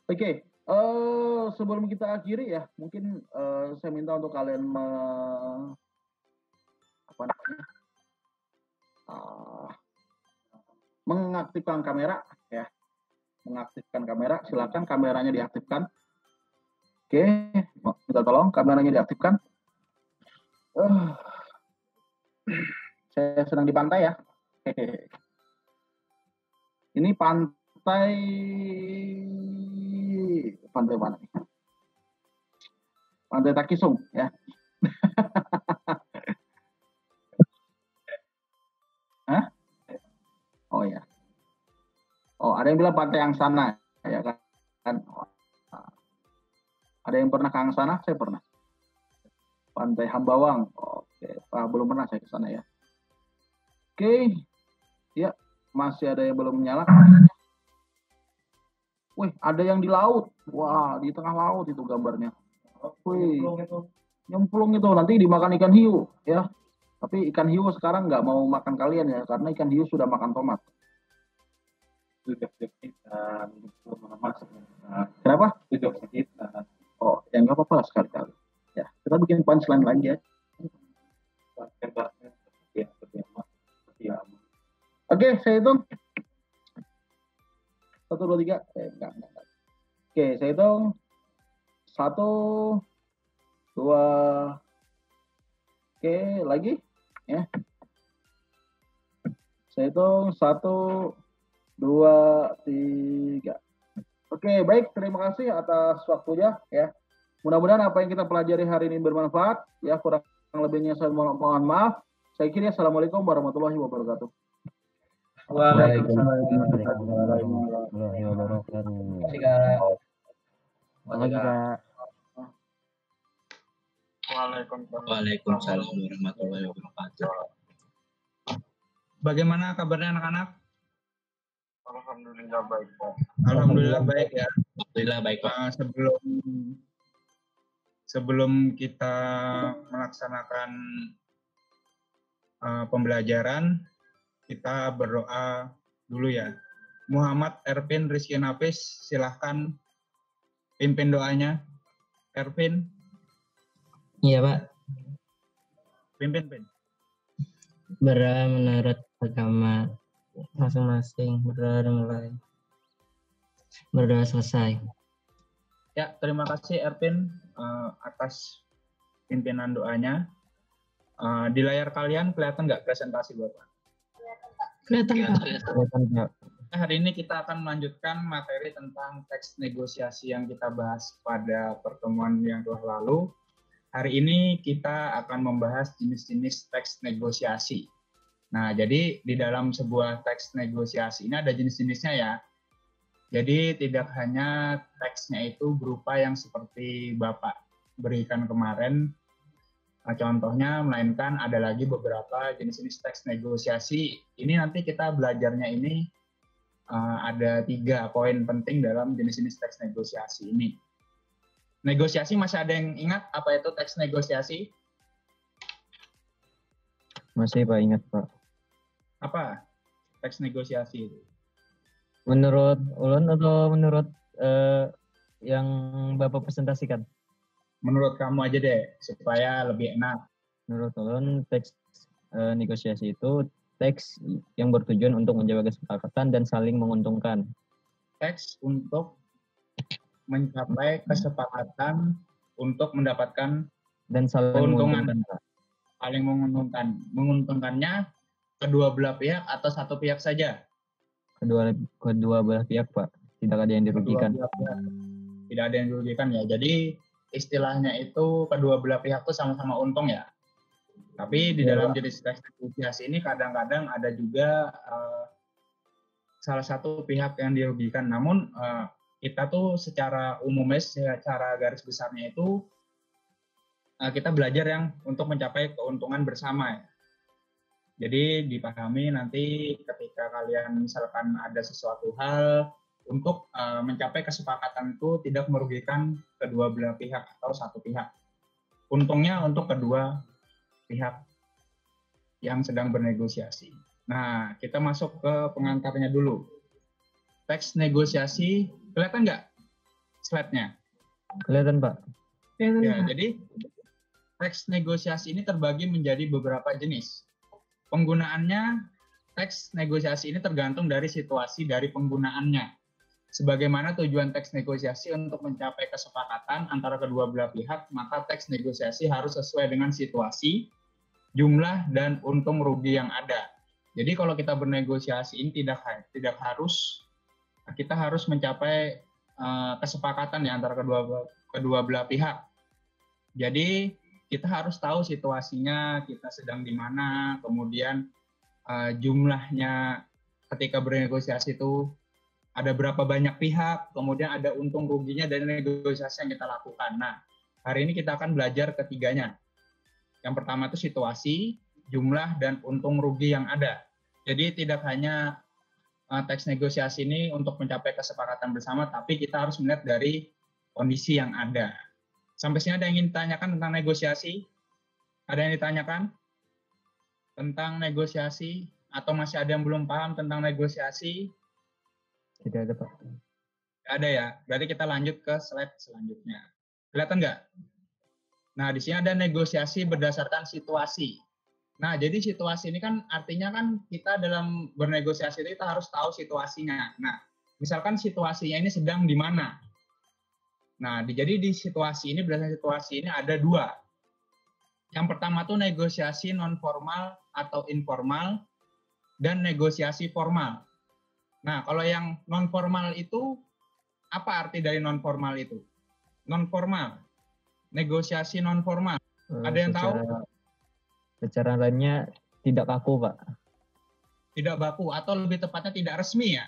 Oke, sebelum kita akhiri ya, mungkin saya minta untuk kalian mengaktifkan kamera ya, mengaktifkan kamera. Silakan kameranya diaktifkan. Oke, minta tolong kameranya diaktifkan. Saya sedang di pantai ya. Ini pantai mana nih? Pantai Takisung ya. Hah? Oh ya. Oh, ada yang bilang pantai Angsana ya kan? Ada yang pernah ke Angsana? Saya pernah. Pantai Hambawang. Oke, belum pernah saya ke sana ya. Oke. Ya, masih ada yang belum menyala. Wih, ada yang di laut. Wah, di tengah laut itu gambarnya. Wih, nyemplung itu nanti dimakan ikan hiu ya. Tapi ikan hiu sekarang nggak mau makan kalian ya, karena ikan hiu sudah makan tomat. Kenapa? Oh, ya nggak apa-apa sekali-kali. Ya, kita bikin punchline lagi ya. Oke, saya hitung. 1, 2, 3. Enggak. Oke, saya hitung. 1, 2. Oke, lagi. Ya. Saya hitung 1, 2, 3. Oke, baik. Terima kasih atas waktunya ya. Mudah-mudahan apa yang kita pelajari hari ini bermanfaat. Ya, kurang lebihnya saya mohon maaf. Saya kira assalamualaikum warahmatullahi wabarakatuh. Waalaikumsalam. warahmatullahi wabarakatuh. Waalaikumsalam warahmatullahi wabarakatuh. Bagaimana kabarnya anak-anak? Alhamdulillah baik, Pak. Alhamdulillah baik ya. Alhamdulillah baik, Pak. Sebelum kita melaksanakan pembelajaran, kita berdoa dulu ya. Muhammad Ervin Rizky Nafis, silahkan pimpin doanya. Ervin. Iya, Pak. Pimpin. Berdoa menurut agama masing-masing. Berdoa mulai. Berdoa selesai. Ya, terima kasih Ervin atas pimpinan doanya. Di layar kalian kelihatan nggak presentasi Bapak? Kelihatan, Pak. Hari ini kita akan melanjutkan materi tentang teks negosiasi yang kita bahas pada pertemuan yang telah lalu. Hari ini kita akan membahas jenis-jenis teks negosiasi. Nah, jadi di dalam sebuah teks negosiasi ini ada jenis-jenisnya ya. Jadi tidak hanya teksnya itu berupa yang seperti Bapak berikan kemarin, contohnya, melainkan ada lagi beberapa jenis-jenis teks negosiasi. Ini nanti kita belajarnya ini ada 3 poin penting dalam jenis-jenis teks negosiasi ini. Negosiasi masih ada yang ingat apa itu teks negosiasi? Masih Pak, ingat Pak. Apa teks negosiasi itu? Menurut Ulun atau menurut yang Bapak presentasikan? Menurut kamu aja deh, supaya lebih enak. Menurut Ulun, teks negosiasi itu teks yang bertujuan untuk menjaga kesepakatan dan saling menguntungkan. Teks untuk mencapai kesepakatan untuk mendapatkan Dan saling keuntungan. menguntungkan, Pak. Paling menguntungkan. Menguntungkannya kedua belah pihak atau satu pihak saja? Kedua belah pihak, Pak. Tidak ada yang dirugikan. Kedua belah pihak. Tidak ada yang dirugikan ya. Jadi istilahnya itu kedua belah pihak itu sama-sama untung ya. Tapi di dalam jenis teks negosiasi ini kadang-kadang ada juga salah satu pihak yang dirugikan. Namun kita tuh secara umumnya, secara garis besarnya itu kita belajar yang untuk mencapai keuntungan bersama ya. Jadi dipahami nanti ketika kalian misalkan ada sesuatu hal untuk mencapai kesepakatan itu tidak merugikan kedua belah pihak atau satu pihak. Untungnya untuk kedua pihak yang sedang bernegosiasi. Nah, kita masuk ke pengantarnya dulu. Teks negosiasi, kelihatan nggak slide-nya? Kelihatan, Pak. Ya, jadi teks negosiasi ini terbagi menjadi beberapa jenis. Penggunaannya, teks negosiasi ini tergantung dari situasi dari penggunaannya. Sebagaimana tujuan teks negosiasi untuk mencapai kesepakatan antara kedua belah pihak, maka teks negosiasi harus sesuai dengan situasi, jumlah, dan untung rugi yang ada. Jadi kalau kita bernegosiasi ini tidak harus, kita harus mencapai kesepakatan ya antara kedua belah pihak. Jadi kita harus tahu situasinya, kita sedang di mana, kemudian jumlahnya ketika bernegosiasi itu ada berapa banyak pihak, kemudian ada untung ruginya dari negosiasi yang kita lakukan. Nah, hari ini kita akan belajar ketiganya. Yang pertama itu situasi, jumlah, dan untung rugi yang ada. Jadi tidak hanya teks negosiasi ini untuk mencapai kesepakatan bersama, tapi kita harus melihat dari kondisi yang ada. Sampai sini ada yang ingin ditanyakan tentang negosiasi? Ada yang ditanyakan tentang negosiasi? Atau masih ada yang belum paham tentang negosiasi? Tidak ada, Pak. Ada ya, berarti kita lanjut ke slide selanjutnya. Kelihatan nggak? Nah, di sini ada negosiasi berdasarkan situasi. Nah, jadi situasi ini kan artinya kan kita dalam bernegosiasi itu kita harus tahu situasinya. Nah, misalkan situasinya ini sedang di mana? Nah, jadi di situasi ini, berdasarkan situasi ini ada dua. Yang pertama tuh negosiasi non formal atau informal dan negosiasi formal. Nah, kalau yang non formal itu apa arti dari non formal itu? Non formal, negosiasi non formal. Ada yang tahu? Secara lainnya tidak kaku, Pak. Tidak baku atau lebih tepatnya tidak resmi ya.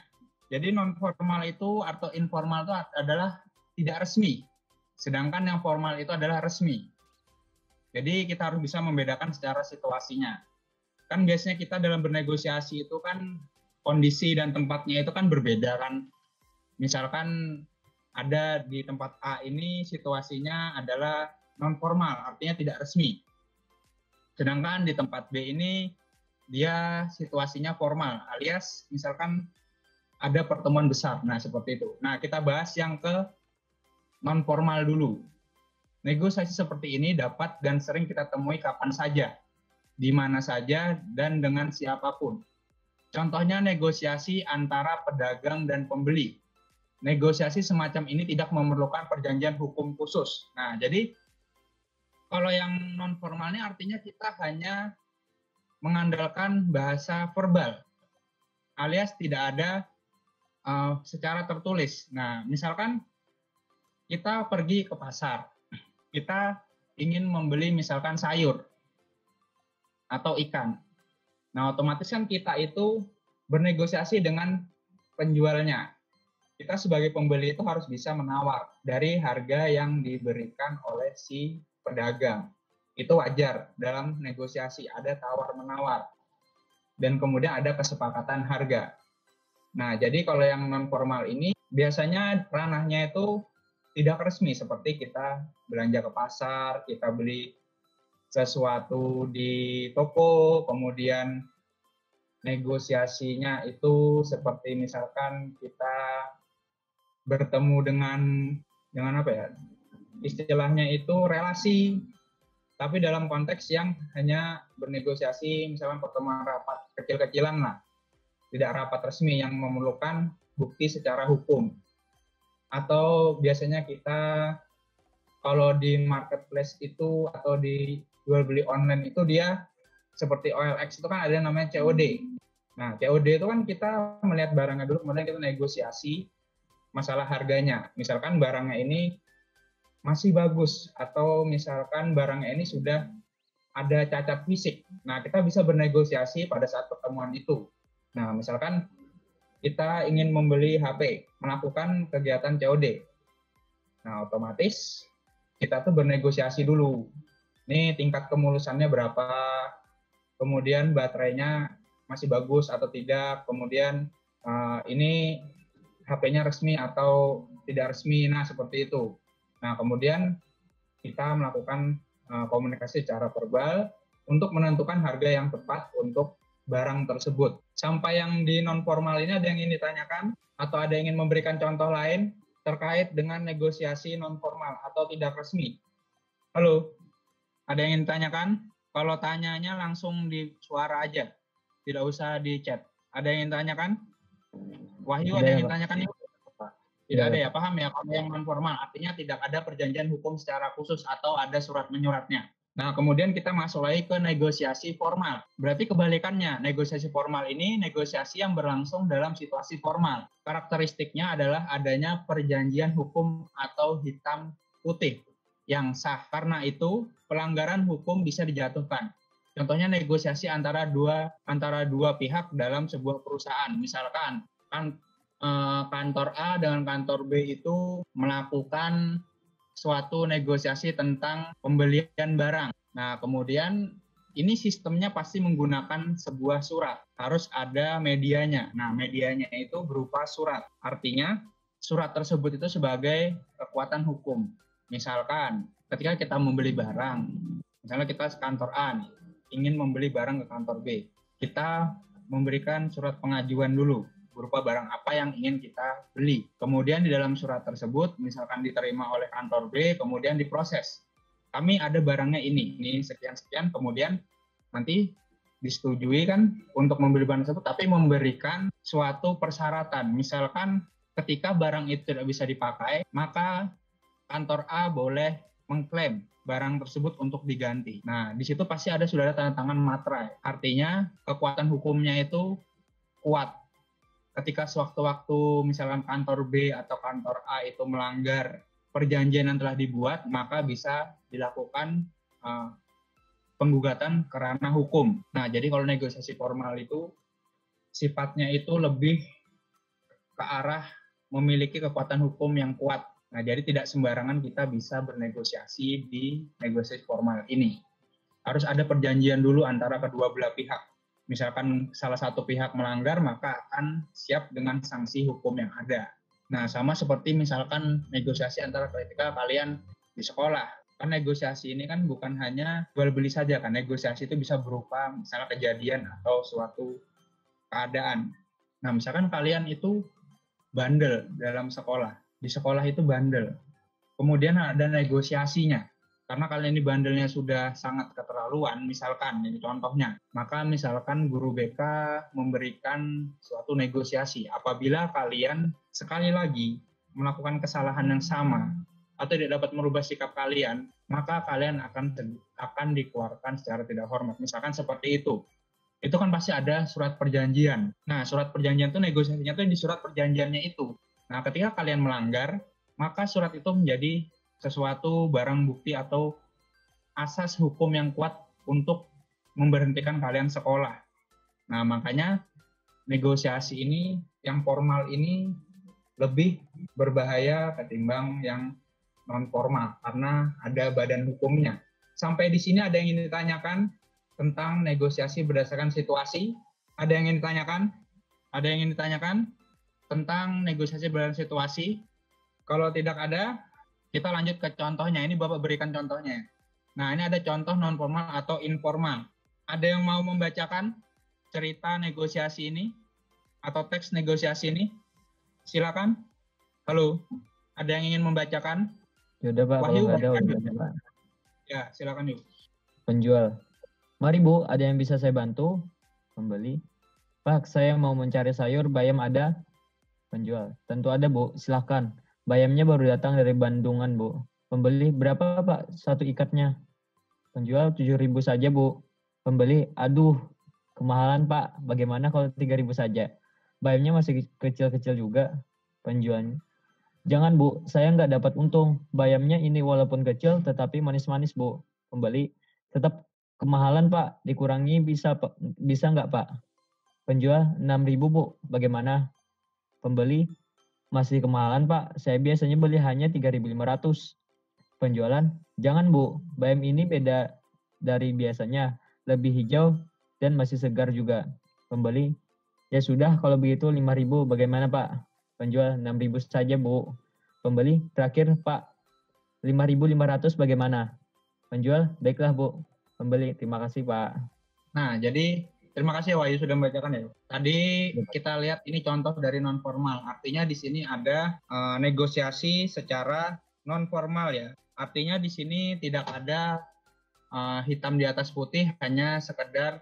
Jadi non formal itu atau informal itu adalah tidak resmi. Sedangkan yang formal itu adalah resmi. Jadi kita harus bisa membedakan secara situasinya. Kan biasanya kita dalam bernegosiasi itu kan kondisi dan tempatnya itu kan berbeda kan. Misalkan ada di tempat A ini situasinya adalah non formal, artinya tidak resmi. Sedangkan di tempat B ini dia situasinya formal, alias misalkan ada pertemuan besar. Nah, seperti itu. Nah, kita bahas yang ke non formal dulu. Negosiasi seperti ini dapat dan sering kita temui kapan saja, di mana saja, dan dengan siapapun. Contohnya negosiasi antara pedagang dan pembeli. Negosiasi semacam ini tidak memerlukan perjanjian hukum khusus. Nah, jadi kalau yang non formal ini artinya kita hanya mengandalkan bahasa verbal, alias tidak ada secara tertulis. Nah, misalkan kita pergi ke pasar, kita ingin membeli misalkan sayur atau ikan. Nah, otomatis kan kita itu bernegosiasi dengan penjualnya. Kita sebagai pembeli itu harus bisa menawar dari harga yang diberikan oleh si pedagang. Itu wajar dalam negosiasi, ada tawar-menawar. Dan kemudian ada kesepakatan harga. Nah, jadi kalau yang non formal ini biasanya ranahnya itu tidak resmi seperti kita belanja ke pasar, kita beli sesuatu di toko, kemudian negosiasinya itu seperti misalkan kita bertemu dengan apa ya? Istilahnya itu relasi, tapi dalam konteks yang hanya bernegosiasi, misalkan pertemuan rapat kecil-kecilan lah, tidak rapat resmi yang memerlukan bukti secara hukum. Atau biasanya kita kalau di marketplace itu atau di jual beli online itu dia seperti OLX itu kan ada yang namanya COD. Nah, COD itu kan kita melihat barangnya dulu, kemudian kita negosiasi masalah harganya. Misalkan barangnya ini masih bagus atau misalkan barangnya ini sudah ada cacat fisik. Nah, kita bisa bernegosiasi pada saat pertemuan itu. Nah, misalkan kita ingin membeli HP, melakukan kegiatan COD. Nah, otomatis kita tuh bernegosiasi dulu. Ini tingkat kemulusannya berapa, kemudian baterainya masih bagus atau tidak, kemudian ini HP-nya resmi atau tidak resmi, nah seperti itu. Nah, kemudian kita melakukan komunikasi secara verbal untuk menentukan harga yang tepat untuk barang tersebut. Sampai yang di non formal ini ada yang ingin ditanyakan atau ada yang ingin memberikan contoh lain terkait dengan negosiasi non formal atau tidak resmi? Halo, ada yang ingin ditanyakan? Kalau tanyanya langsung di suara aja, tidak usah di chat. Ada yang ingin ditanyakan? Wahyu, ada yang ingin ditanyakan? Tidak ada ya, paham ya? Kalau yang non formal artinya tidak ada perjanjian hukum secara khusus atau ada surat menyuratnya. Nah, kemudian kita masuk lagi ke negosiasi formal. Berarti kebalikannya, negosiasi formal ini negosiasi yang berlangsung dalam situasi formal. Karakteristiknya adalah adanya perjanjian hukum atau hitam putih yang sah. Karena itu, pelanggaran hukum bisa dijatuhkan. Contohnya negosiasi antara dua pihak dalam sebuah perusahaan. Misalkan kantor A dengan kantor B itu melakukan suatu negosiasi tentang pembelian barang. Nah, kemudian ini sistemnya pasti menggunakan sebuah surat. Harus ada medianya. Nah, medianya itu berupa surat. Artinya, surat tersebut itu sebagai kekuatan hukum. Misalkan, ketika kita membeli barang, misalnya kita kantor A nih, ingin membeli barang ke kantor B. Kita memberikan surat pengajuan dulu, berupa barang apa yang ingin kita beli. Kemudian di dalam surat tersebut, misalkan diterima oleh kantor B, kemudian diproses. Kami ada barangnya ini sekian-sekian, kemudian nanti disetujui kan untuk membeli barang tersebut, tapi memberikan suatu persyaratan. Misalkan ketika barang itu tidak bisa dipakai, maka kantor A boleh mengklaim barang tersebut untuk diganti. Nah, di situ pasti sudah ada tanda tangan materai. Artinya kekuatan hukumnya itu kuat. Ketika sewaktu-waktu misalkan kantor B atau kantor A itu melanggar perjanjian yang telah dibuat, maka bisa dilakukan penggugatan ke ranah hukum. Nah, jadi kalau negosiasi formal itu sifatnya itu lebih ke arah memiliki kekuatan hukum yang kuat. Nah, jadi tidak sembarangan kita bisa bernegosiasi di negosiasi formal ini. Harus ada perjanjian dulu antara kedua belah pihak. Misalkan salah satu pihak melanggar, maka akan siap dengan sanksi hukum yang ada. Nah, sama seperti misalkan negosiasi antara ketika kalian di sekolah. Kan negosiasi ini kan bukan hanya jual beli saja kan. Negosiasi itu bisa berupa misalnya kejadian atau suatu keadaan. Nah, misalkan kalian itu bandel dalam sekolah. Di sekolah itu bandel. Kemudian ada negosiasinya. Karena kalian ini bandelnya sudah sangat keterlaluan, misalkan, ini contohnya, maka misalkan guru BK memberikan suatu negosiasi. Apabila kalian sekali lagi melakukan kesalahan yang sama atau tidak dapat merubah sikap kalian, maka kalian akan dikeluarkan secara tidak hormat. Misalkan seperti itu. Itu kan pasti ada surat perjanjian. Nah, surat perjanjian itu negosiasinya itu di surat perjanjiannya itu. Nah, ketika kalian melanggar, maka surat itu menjadi sesuatu barang bukti atau asas hukum yang kuat untuk memberhentikan kalian sekolah. Nah, makanya negosiasi ini, yang formal ini lebih berbahaya ketimbang yang non-formal, karena ada badan hukumnya. Sampai di sini ada yang ingin ditanyakan tentang negosiasi berdasarkan situasi? Ada yang ingin ditanyakan? Ada yang ingin ditanyakan tentang negosiasi berdasarkan situasi? Kalau tidak ada, Kita lanjut ke contohnya. Ini Bapak berikan contohnya. Nah, ini ada contoh non formal atau informal. Ada yang mau membacakan cerita negosiasi ini atau teks negosiasi ini? Silakan. Halo, ada yang ingin membacakan? Yaudah Pak, kalau Wahyu, nggak ada bacakan udah yuk. ada, Pak. Ya, silakan yuk. Penjual. Mari Bu, ada yang bisa saya bantu? Pembeli. Pak, saya mau mencari sayur, bayam ada? Penjual. Tentu ada Bu, silahkan. Bayamnya baru datang dari Bandungan Bu. Pembeli, berapa Pak satu ikatnya? Penjual 7.000 saja Bu. Pembeli, aduh, kemahalan Pak. Bagaimana kalau 3.000 saja? Bayamnya masih kecil-kecil juga. Penjualnya. Jangan Bu, saya nggak dapat untung. Bayamnya ini walaupun kecil tetapi manis-manis Bu. Pembeli, tetap kemahalan Pak. Dikurangi bisa nggak Pak? Penjual 6.000 Bu. Bagaimana? Pembeli, masih kemahalan Pak. Saya biasanya beli hanya 3.500. Penjualan, jangan Bu. Bayam ini beda dari biasanya. Lebih hijau dan masih segar juga. Pembeli, ya sudah kalau begitu 5.000. Bagaimana Pak? Penjual 6.000 saja Bu. Pembeli, terakhir Pak 5.500 bagaimana? Penjual, baiklah Bu. Pembeli, terima kasih Pak. Nah, jadi terima kasih Wahyu sudah membacakan ya. Tadi kita lihat ini contoh dari non formal. Artinya di sini ada negosiasi secara non formal ya. Artinya di sini tidak ada hitam di atas putih, hanya sekedar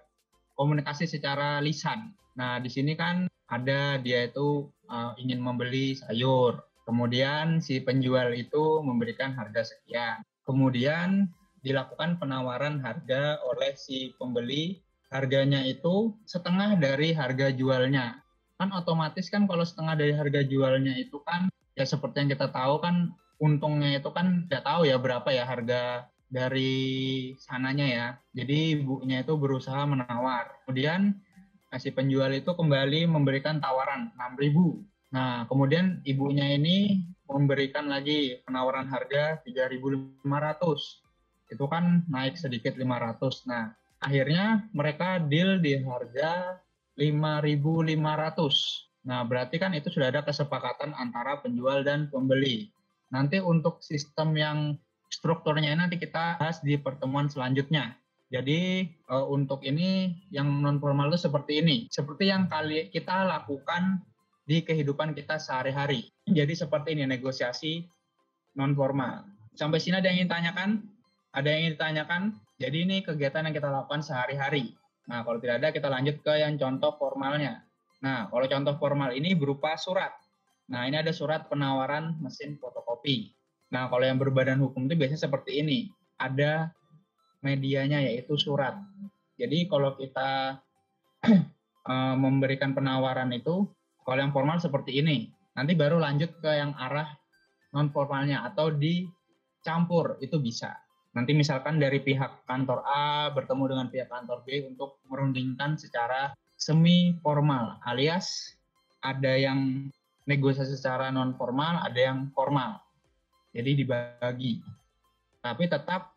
komunikasi secara lisan. Nah, di sini kan ada dia itu ingin membeli sayur. Kemudian si penjual itu memberikan harga sekian. Kemudian dilakukan penawaran harga oleh si pembeli. Harganya itu setengah dari harga jualnya. Kan otomatis kan kalau setengah dari harga jualnya itu kan ya seperti yang kita tahu kan untungnya itu kan nggak tahu ya berapa ya harga dari sananya ya. Jadi ibunya itu berusaha menawar. Kemudian si penjual itu kembali memberikan tawaran 6.000. Nah, kemudian ibunya ini memberikan lagi penawaran harga 3.500. Itu kan naik sedikit 500. Nah, akhirnya mereka deal di harga 5.500. Nah, berarti kan itu sudah ada kesepakatan antara penjual dan pembeli. Nanti untuk sistem yang strukturnya nanti kita bahas di pertemuan selanjutnya. Jadi untuk ini yang non formal itu seperti ini. Seperti yang kita lakukan di kehidupan kita sehari-hari. Jadi seperti ini negosiasi non formal. Sampai sini ada yang ingin tanyakan? Ada yang ingin ditanyakan? Jadi ini kegiatan yang kita lakukan sehari-hari. Nah, kalau tidak ada kita lanjut ke yang contoh formalnya. Nah, kalau contoh formal ini berupa surat. Nah, ini ada surat penawaran mesin fotokopi. Nah, kalau yang berbadan hukum itu biasanya seperti ini. Ada medianya yaitu surat. Jadi kalau kita memberikan penawaran itu, kalau yang formal seperti ini. Nanti baru lanjut ke yang arah non formalnya atau dicampur, itu bisa. Nanti misalkan dari pihak kantor A bertemu dengan pihak kantor B untuk merundingkan secara semi formal, alias ada yang negosiasi secara non formal, ada yang formal. Jadi dibagi. Tapi tetap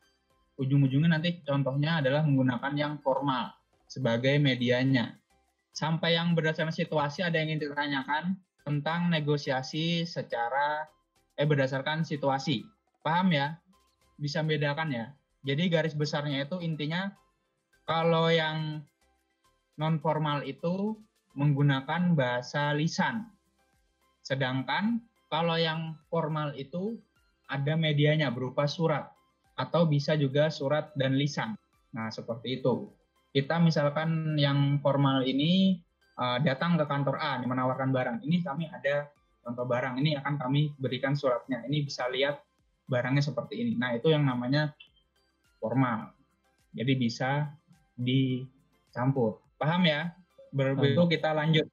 ujung-ujungnya nanti contohnya adalah menggunakan yang formal sebagai medianya. Sampai yang berdasarkan situasi ada yang ingin ditanyakan tentang negosiasi secara berdasarkan situasi. Paham ya? Bisa membedakan ya. Jadi garis besarnya itu intinya kalau yang non formal itu menggunakan bahasa lisan. Sedangkan kalau yang formal itu ada medianya berupa surat atau bisa juga surat dan lisan. Nah, seperti itu. Kita misalkan yang formal ini datang ke kantor A menawarkan barang. Ini kami ada contoh barang, ini akan kami berikan suratnya. Ini bisa lihat barangnya seperti ini. Nah, itu yang namanya formal. Jadi bisa dicampur. Paham ya? Begitu kita lanjut.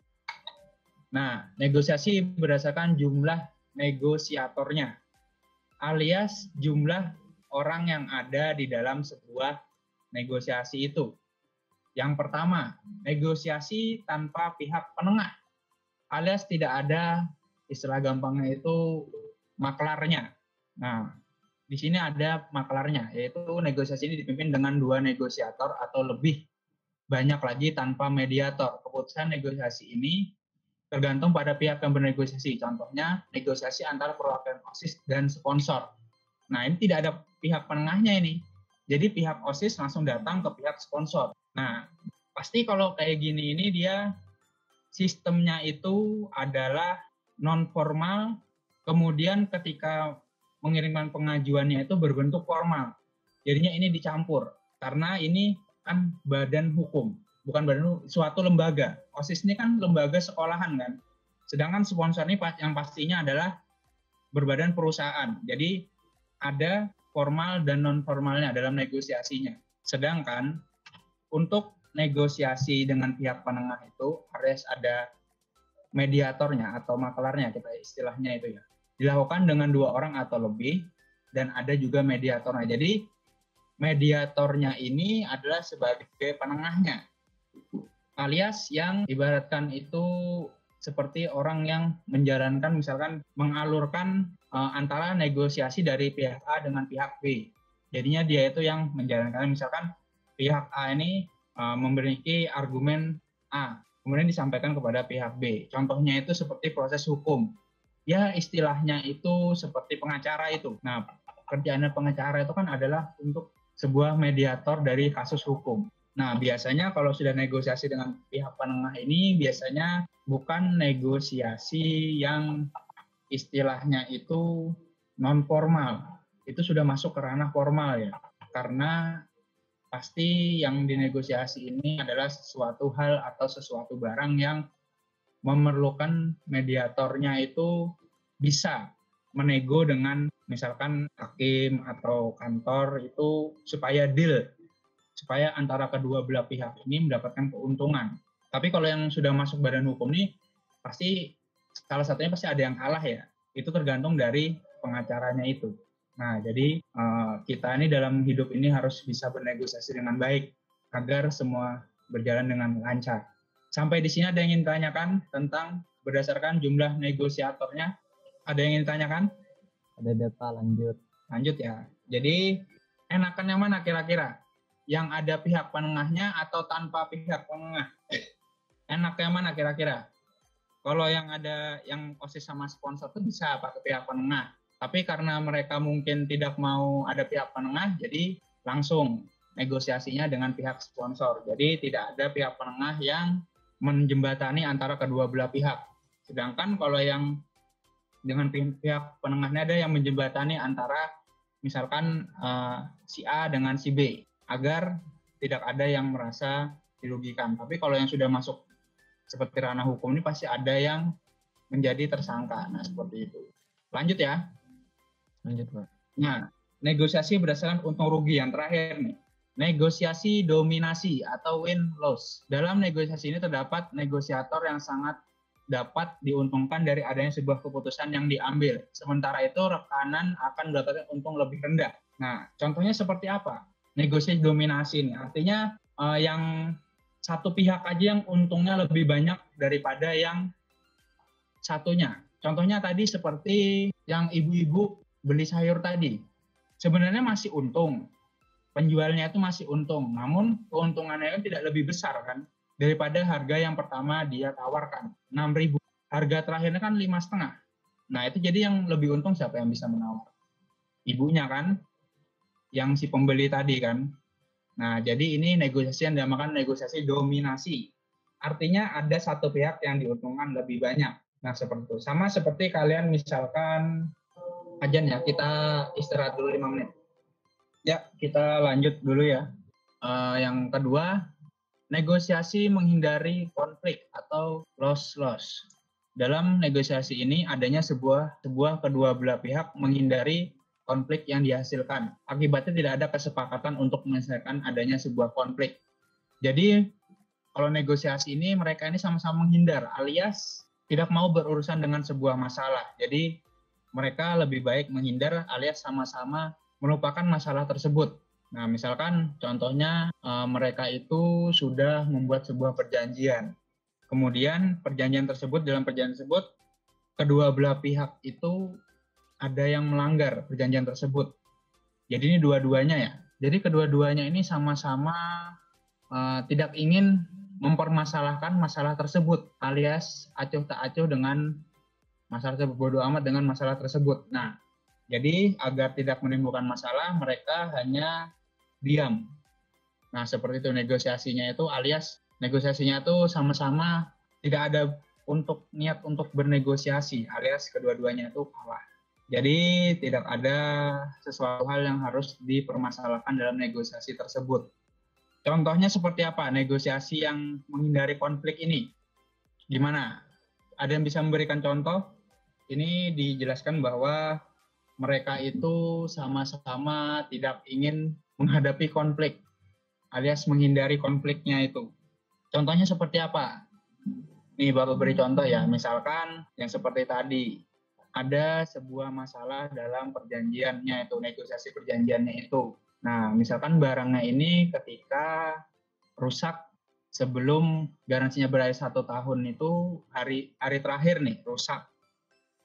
Nah, negosiasi berdasarkan jumlah negosiatornya, alias jumlah orang yang ada di dalam sebuah negosiasi itu. Yang pertama, negosiasi tanpa pihak penengah, alias tidak ada istilah gampangnya itu maklarnya. Nah, di sini ada maklarnya, yaitu negosiasi ini dipimpin dengan 2 negosiator atau lebih banyak lagi tanpa mediator. Keputusan negosiasi ini tergantung pada pihak yang bernegosiasi. Contohnya, negosiasi antara perwakilan OSIS dan sponsor. Nah, ini tidak ada pihak penengahnya ini. Jadi pihak OSIS langsung datang ke pihak sponsor. Nah, pasti kalau kayak gini ini dia sistemnya itu adalah non formal, kemudian ketika mengirimkan pengajuannya itu berbentuk formal. Jadinya ini dicampur karena ini kan badan hukum, bukan badan suatu lembaga. OSIS ini kan lembaga sekolahan kan. Sedangkan sponsor ini yang pastinya adalah berbadan perusahaan. Jadi ada formal dan non formalnya dalam negosiasinya. Sedangkan untuk negosiasi dengan pihak penengah itu harus ada mediatornya atau makelarnya, kita istilahnya itu ya. Dilakukan dengan 2 orang atau lebih dan ada juga mediatornya. Jadi mediatornya ini adalah sebagai penengahnya, alias yang ibaratkan itu seperti orang yang menjalankan, misalkan mengalurkan antara negosiasi dari pihak A dengan pihak B. Jadinya dia itu yang menjalankan, misalkan pihak A ini memiliki argumen A, kemudian disampaikan kepada pihak B. Contohnya itu seperti proses hukum. Ya istilahnya itu seperti pengacara itu. Nah, kerjaan pengacara itu kan adalah untuk sebuah mediator dari kasus hukum. Nah, biasanya kalau sudah negosiasi dengan pihak penengah ini biasanya bukan negosiasi yang istilahnya itu non formal. Itu sudah masuk ke ranah formal ya. Karena pasti yang dinegosiasi ini adalah sesuatu hal atau sesuatu barang yang memerlukan mediatornya itu bisa menego dengan misalkan hakim atau kantor itu supaya deal, supaya antara kedua belah pihak ini mendapatkan keuntungan. Tapi kalau yang sudah masuk badan hukum ini pasti salah satunya pasti ada yang kalah ya. Itu tergantung dari pengacaranya itu. Nah, jadi kita ini dalam hidup ini harus bisa bernegosiasi dengan baik agar semua berjalan dengan lancar. Sampai di sini ada yang ingin ditanyakan tentang berdasarkan jumlah negosiatornya? Ada yang ingin ditanyakan? Ada data, lanjut. Lanjut ya. Jadi enakan yang mana kira-kira? Yang ada pihak penengahnya atau tanpa pihak penengah? Enak yang mana kira-kira? Kalau yang ada yang OSIS sama sponsor itu bisa pakai pihak penengah. Tapi karena mereka mungkin tidak mau ada pihak penengah, jadi langsung negosiasinya dengan pihak sponsor. Jadi tidak ada pihak penengah yang menjembatani antara kedua belah pihak. Sedangkan kalau yang dengan pihak penengahnya ada yang menjembatani antara misalkan si A dengan si B agar tidak ada yang merasa dirugikan. Tapi kalau yang sudah masuk seperti ranah hukum ini pasti ada yang menjadi tersangka. Nah, seperti itu. Lanjut ya. Lanjut, Pak. Nah, negosiasi berdasarkan untung rugi yang terakhir nih. Negosiasi dominasi atau win-loss. Dalam negosiasi ini terdapat negosiator yang sangat dapat diuntungkan dari adanya sebuah keputusan yang diambil. Sementara itu rekanan akan mendapatkan untung lebih rendah. Nah, contohnya seperti apa? Negosiasi dominasi ini. Artinya yang satu pihak aja yang untungnya lebih banyak daripada yang satunya. Contohnya tadi seperti yang ibu-ibu beli sayur tadi. Sebenarnya masih untung. Penjualnya itu masih untung. Namun keuntungannya itu tidak lebih besar kan daripada harga yang pertama dia tawarkan. 6.000. Harga terakhirnya kan 5,5. Nah, itu jadi yang lebih untung siapa yang bisa menawar? Ibunya kan? Yang si pembeli tadi kan? Nah, jadi ini negosiasi yang dinamakan negosiasi dominasi. Artinya ada satu pihak yang diuntungkan lebih banyak. Nah, seperti itu. Sama seperti kalian misalkan ajan ya, kita istirahat dulu 5 menit. Ya, kita lanjut dulu ya. Yang kedua, negosiasi menghindari konflik atau loss-loss. Dalam negosiasi ini adanya sebuah kedua belah pihak menghindari konflik yang dihasilkan. Akibatnya tidak ada kesepakatan untuk menyelesaikan adanya sebuah konflik. Jadi, kalau negosiasi ini mereka ini sama-sama menghindar, alias tidak mau berurusan dengan sebuah masalah. Jadi, mereka lebih baik menghindar alias sama-sama melupakan masalah tersebut. Nah, misalkan contohnya mereka itu sudah membuat sebuah perjanjian. Kemudian dalam perjanjian tersebut kedua belah pihak itu ada yang melanggar perjanjian tersebut. Jadi ini dua-duanya ya. Jadi kedua-duanya ini sama-sama tidak ingin mempermasalahkan masalah tersebut, alias acuh tak acuh dengan masalah tersebut, bodo amat dengan masalah tersebut. Nah, Jadi agar tidak menimbulkan masalah, mereka hanya diam. Nah, seperti itu negosiasinya itu, alias negosiasinya itu sama-sama tidak ada niat untuk bernegosiasi, alias kedua-duanya itu kalah. Jadi tidak ada sesuatu hal yang harus dipermasalahkan dalam negosiasi tersebut. Contohnya seperti apa negosiasi yang menghindari konflik ini? Gimana? Ada yang bisa memberikan contoh? Ini dijelaskan bahwa mereka itu sama-sama tidak ingin menghadapi konflik, alias menghindari konfliknya itu. Contohnya seperti apa? Nih Bapak beri contoh ya, misalkan yang seperti tadi, ada sebuah masalah dalam perjanjiannya itu, negosiasi perjanjiannya itu. Nah, misalkan barangnya ini ketika rusak sebelum garansinya berakhir 1 tahun itu hari terakhir nih rusak,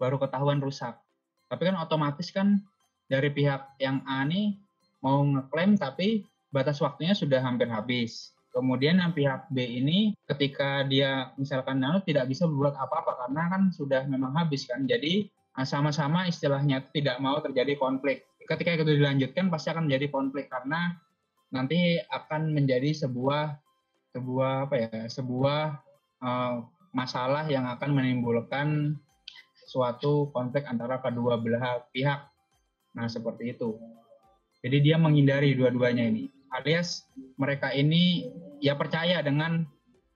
baru ketahuan rusak. Tapi kan otomatis kan dari pihak yang A nih mau ngeklaim tapi batas waktunya sudah hampir habis. Kemudian yang pihak B ini ketika dia misalkan tidak bisa berbuat apa-apa karena kan sudah memang habis kan. Jadi sama-sama istilahnya tidak mau terjadi konflik. Ketika itu dilanjutkan pasti akan menjadi konflik karena nanti akan menjadi sebuah masalah yang akan menimbulkan suatu konflik antara kedua belah pihak. Nah, seperti itu. Jadi dia menghindari dua-duanya ini. Alias mereka ini ya percaya dengan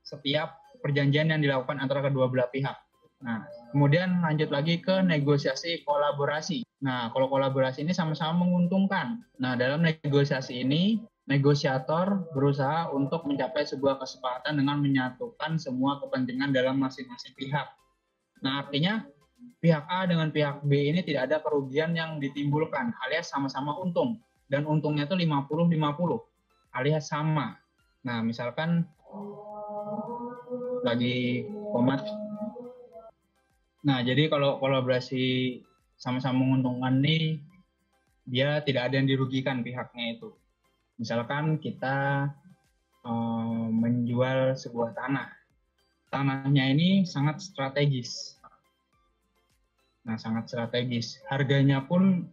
setiap perjanjian yang dilakukan antara kedua belah pihak. Nah, kemudian lanjut lagi ke negosiasi kolaborasi. Nah, kalau kolaborasi ini sama-sama menguntungkan. Nah, dalam negosiasi ini, negosiator berusaha untuk mencapai sebuah kesepakatan dengan menyatukan semua kepentingan dalam masing-masing pihak. Nah, artinya pihak A dengan pihak B ini tidak ada kerugian yang ditimbulkan, alias sama-sama untung. Dan untungnya itu 50-50, alias sama. Nah, misalkan lagi komat. Nah, jadi kalau kolaborasi sama-sama menguntungkan nih, dia tidak ada yang dirugikan pihaknya itu. Misalkan kita menjual sebuah tanah. Tanahnya ini sangat strategis. Nah, sangat strategis. Harganya pun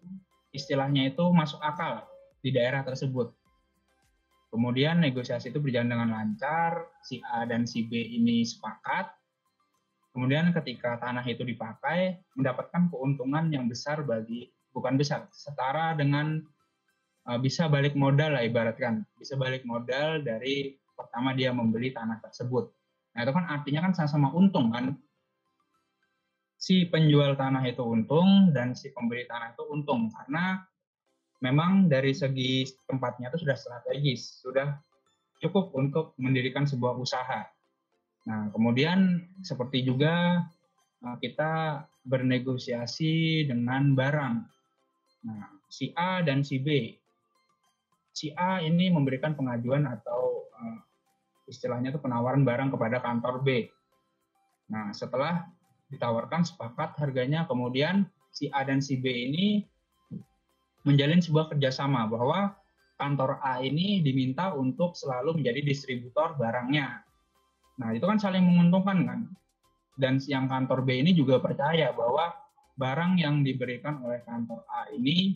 istilahnya itu masuk akal di daerah tersebut. Kemudian negosiasi itu berjalan dengan lancar, si A dan si B ini sepakat. Kemudian ketika tanah itu dipakai, mendapatkan keuntungan yang besar bukan besar, setara dengan bisa balik modal lah ibaratkan. Bisa balik modal dari pertama dia membeli tanah tersebut. Nah, itu kan artinya kan sama-sama untung kan. Si penjual tanah itu untung dan si pembeli tanah itu untung karena memang dari segi tempatnya itu sudah strategis, sudah cukup untuk mendirikan sebuah usaha. Nah, kemudian seperti juga kita bernegosiasi dengan barang. Nah, si A dan si B. Si A ini memberikan pengajuan atau istilahnya itu penawaran barang kepada kantor B. Nah, setelah ditawarkan sepakat harganya, kemudian si A dan si B ini menjalin sebuah kerjasama bahwa kantor A ini diminta untuk selalu menjadi distributor barangnya. Nah, itu kan saling menguntungkan kan. Dan yang kantor B ini juga percaya bahwa barang yang diberikan oleh kantor A ini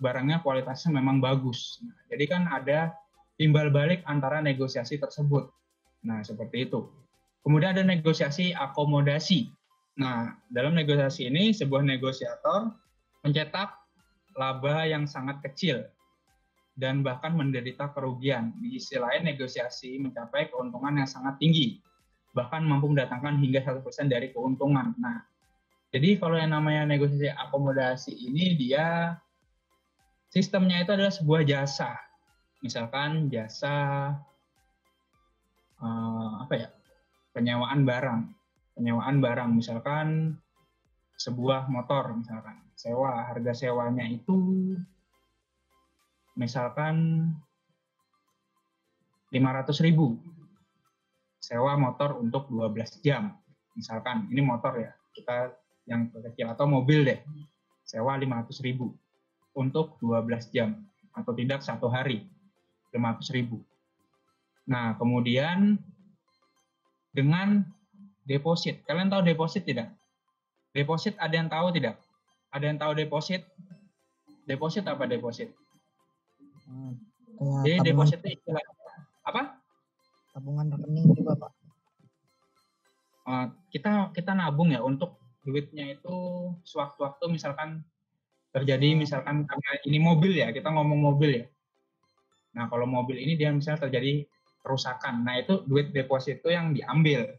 barangnya kualitasnya memang bagus. Nah, jadi kan ada timbal balik antara negosiasi tersebut. Nah, seperti itu. Kemudian ada negosiasi akomodasi. Nah, dalam negosiasi ini sebuah negosiator mencetak laba yang sangat kecil dan bahkan menderita kerugian. Di sisi lain, negosiasi mencapai keuntungan yang sangat tinggi, bahkan mampu mendatangkan hingga 1% dari keuntungan. Nah, jadi kalau yang namanya negosiasi akomodasi ini dia sistemnya itu adalah sebuah jasa. Misalkan jasa penyewaan barang, misalkan sebuah motor, misalkan harga sewanya itu misalkan 500.000 sewa motor untuk 12 jam, misalkan ini motor ya, kita yang kecil atau mobil deh, sewa 500.000 untuk 12 jam atau tidak 1 hari, 500.000. Nah, kemudian dengan deposit. Kalian tahu deposit tidak? Deposit ada yang tahu tidak? Ada yang tahu deposit? Deposit apa deposit? Kayak Jadi tabungan, deposit itu istilah apa? tabungan rekening juga Pak. Kita nabung ya untuk duitnya itu sewaktu-waktu misalkan terjadi misalkan karena ini mobil ya, kita ngomong mobil ya. Nah, kalau mobil ini dia misalnya terjadi kerusakan. Nah, itu duit deposit itu yang diambil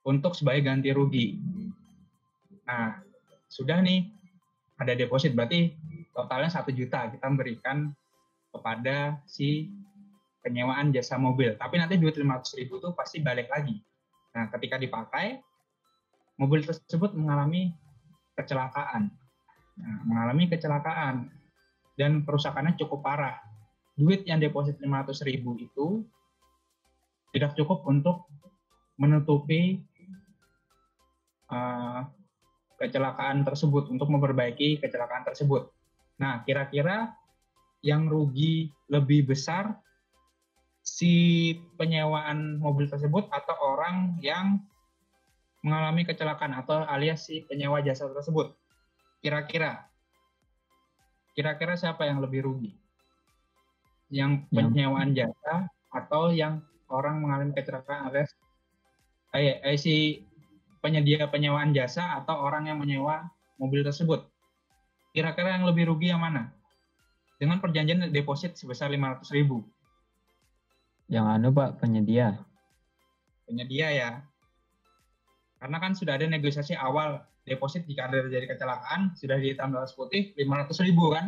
untuk sebagai ganti rugi. Nah, sudah nih ada deposit berarti totalnya 1 juta kita berikan kepada si penyewaan jasa mobil. Tapi nanti duit 500.000 itu pasti balik lagi. Nah, ketika dipakai, mobil tersebut mengalami kecelakaan. Nah, mengalami kecelakaan dan kerusakannya cukup parah. Duit yang deposit 500.000 itu tidak cukup untuk menutupi kecelakaan tersebut, untuk memperbaiki kecelakaan tersebut. Nah, kira-kira yang rugi lebih besar si penyewaan mobil tersebut atau orang yang mengalami kecelakaan atau alias si penyewa jasa tersebut? Kira-kira siapa yang lebih rugi? Yang penyewaan jasa atau yang orang mengalami kecelakaan alias si penyedia penyewaan jasa atau orang yang menyewa mobil tersebut? Kira-kira yang lebih rugi yang mana? Dengan perjanjian deposit sebesar 500.000. Yang Pak, penyedia. Penyedia ya. Karena kan sudah ada negosiasi awal deposit jika ada terjadi kecelakaan sudah dihitam dalam putih 500.000 kan.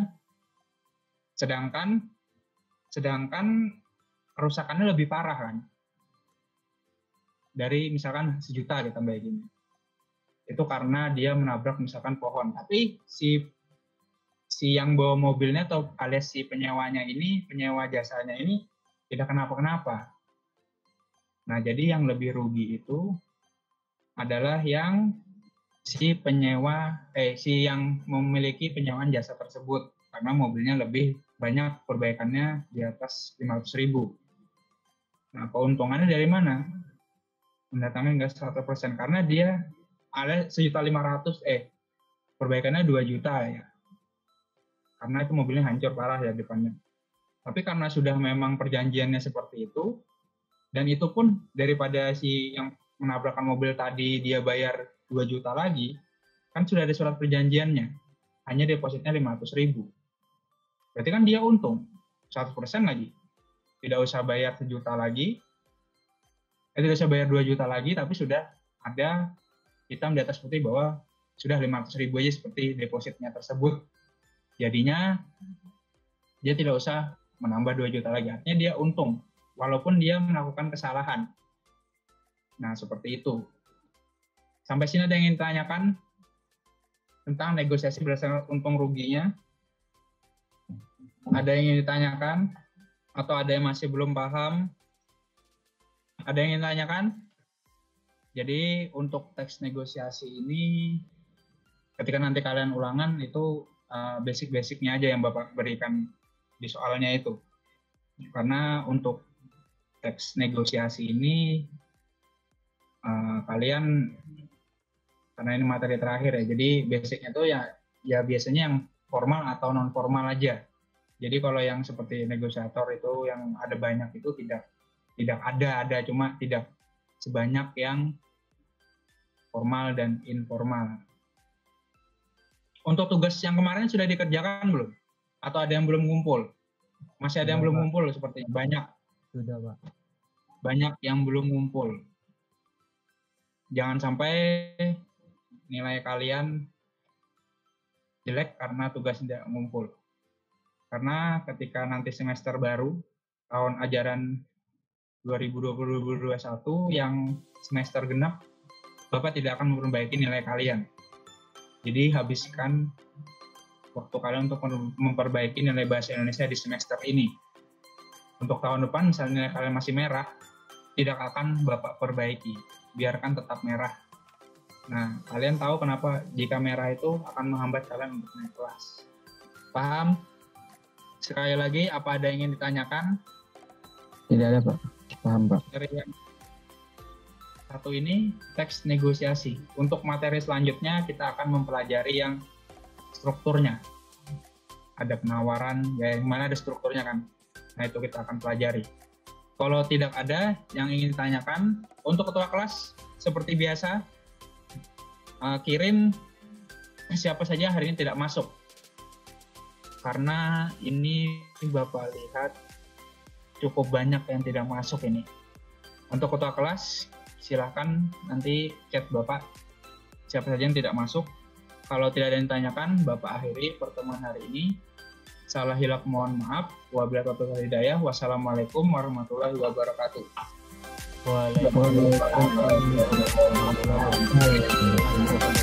Sedangkan kerusakannya lebih parah kan. Dari misalkan 1 juta kita bayarin. Itu karena dia menabrak misalkan pohon. Tapi si yang bawa mobilnya atau alias si penyewanya ini, penyewa jasanya ini tidak kenapa-kenapa. Nah, jadi yang lebih rugi itu adalah yang si yang memiliki penyewaan jasa tersebut karena mobilnya lebih banyak perbaikannya di atas 500.000. Nah, keuntungannya dari mana? Mendatangkan nggak 100% karena dia ada 1.500.000 perbaikannya 2 juta ya. Karena itu mobilnya hancur parah ya depannya. Tapi karena sudah memang perjanjiannya seperti itu, dan itu pun daripada si yang menabrakkan mobil tadi dia bayar 2 juta lagi, kan sudah ada surat perjanjiannya. Hanya depositnya 500.000. Berarti kan dia untung 100% lagi. Tidak usah bayar 1 juta lagi, tidak usah bayar 2 juta lagi, tapi sudah ada hitam di atas putih bahwa sudah 500.000 aja seperti depositnya tersebut. Jadinya dia tidak usah menambah 2 juta lagi. Artinya dia untung, walaupun dia melakukan kesalahan. Nah, seperti itu. Sampai sini ada yang ingin ditanyakan tentang negosiasi berdasarkan untung ruginya? Ada yang ingin ditanyakan? Atau ada yang masih belum paham? Ada yang ingin ditanyakan? Jadi untuk teks negosiasi ini, ketika nanti kalian ulangan, itu basic-basicnya aja yang Bapak berikan di soalnya itu. Karena untuk teks negosiasi ini, kalian, karena ini materi terakhir ya, jadi basicnya itu ya biasanya yang formal atau non formal aja. Jadi kalau yang seperti negosiator itu yang ada banyak itu tidak ada cuma tidak sebanyak yang formal dan informal. Untuk tugas yang kemarin sudah dikerjakan belum? Atau ada yang belum ngumpul? Masih ada yang belum ngumpul sepertinya. Banyak. Sudah, Pak. Banyak yang belum ngumpul. Jangan sampai nilai kalian jelek karena tugas tidak ngumpul. Karena ketika nanti semester baru, tahun ajaran 2020-2021 yang semester genap, Bapak tidak akan memperbaiki nilai kalian. Jadi habiskan waktu kalian untuk memperbaiki nilai bahasa Indonesia di semester ini. Untuk tahun depan, misalnya nilai kalian masih merah, tidak akan Bapak perbaiki. Biarkan tetap merah. Nah, kalian tahu kenapa jika merah itu akan menghambat kalian untuk naik kelas. Paham? Sekali lagi, apa ada yang ingin ditanyakan? Tidak ada, Pak. Paham, Pak. Dari yang satu ini, teks negosiasi. Untuk materi selanjutnya, kita akan mempelajari yang strukturnya. ada penawaran, ya yang mana ada strukturnya kan. Nah itu kita akan pelajari. Kalau tidak ada yang ingin ditanyakan, untuk ketua kelas seperti biasa, kirim siapa saja hari ini tidak masuk. Karena ini Bapak lihat cukup banyak yang tidak masuk ini. Untuk ketua kelas, silahkan nanti chat Bapak siapa saja yang tidak masuk. Kalau tidak ada yang ditanyakan, Bapak akhiri pertemuan hari ini. Salah hilaf mohon maaf. Wabillahi taufiq wal hidayah. Wassalamualaikum warahmatullahi wabarakatuh. Waalaikumsalam warahmatullahi wabarakatuh.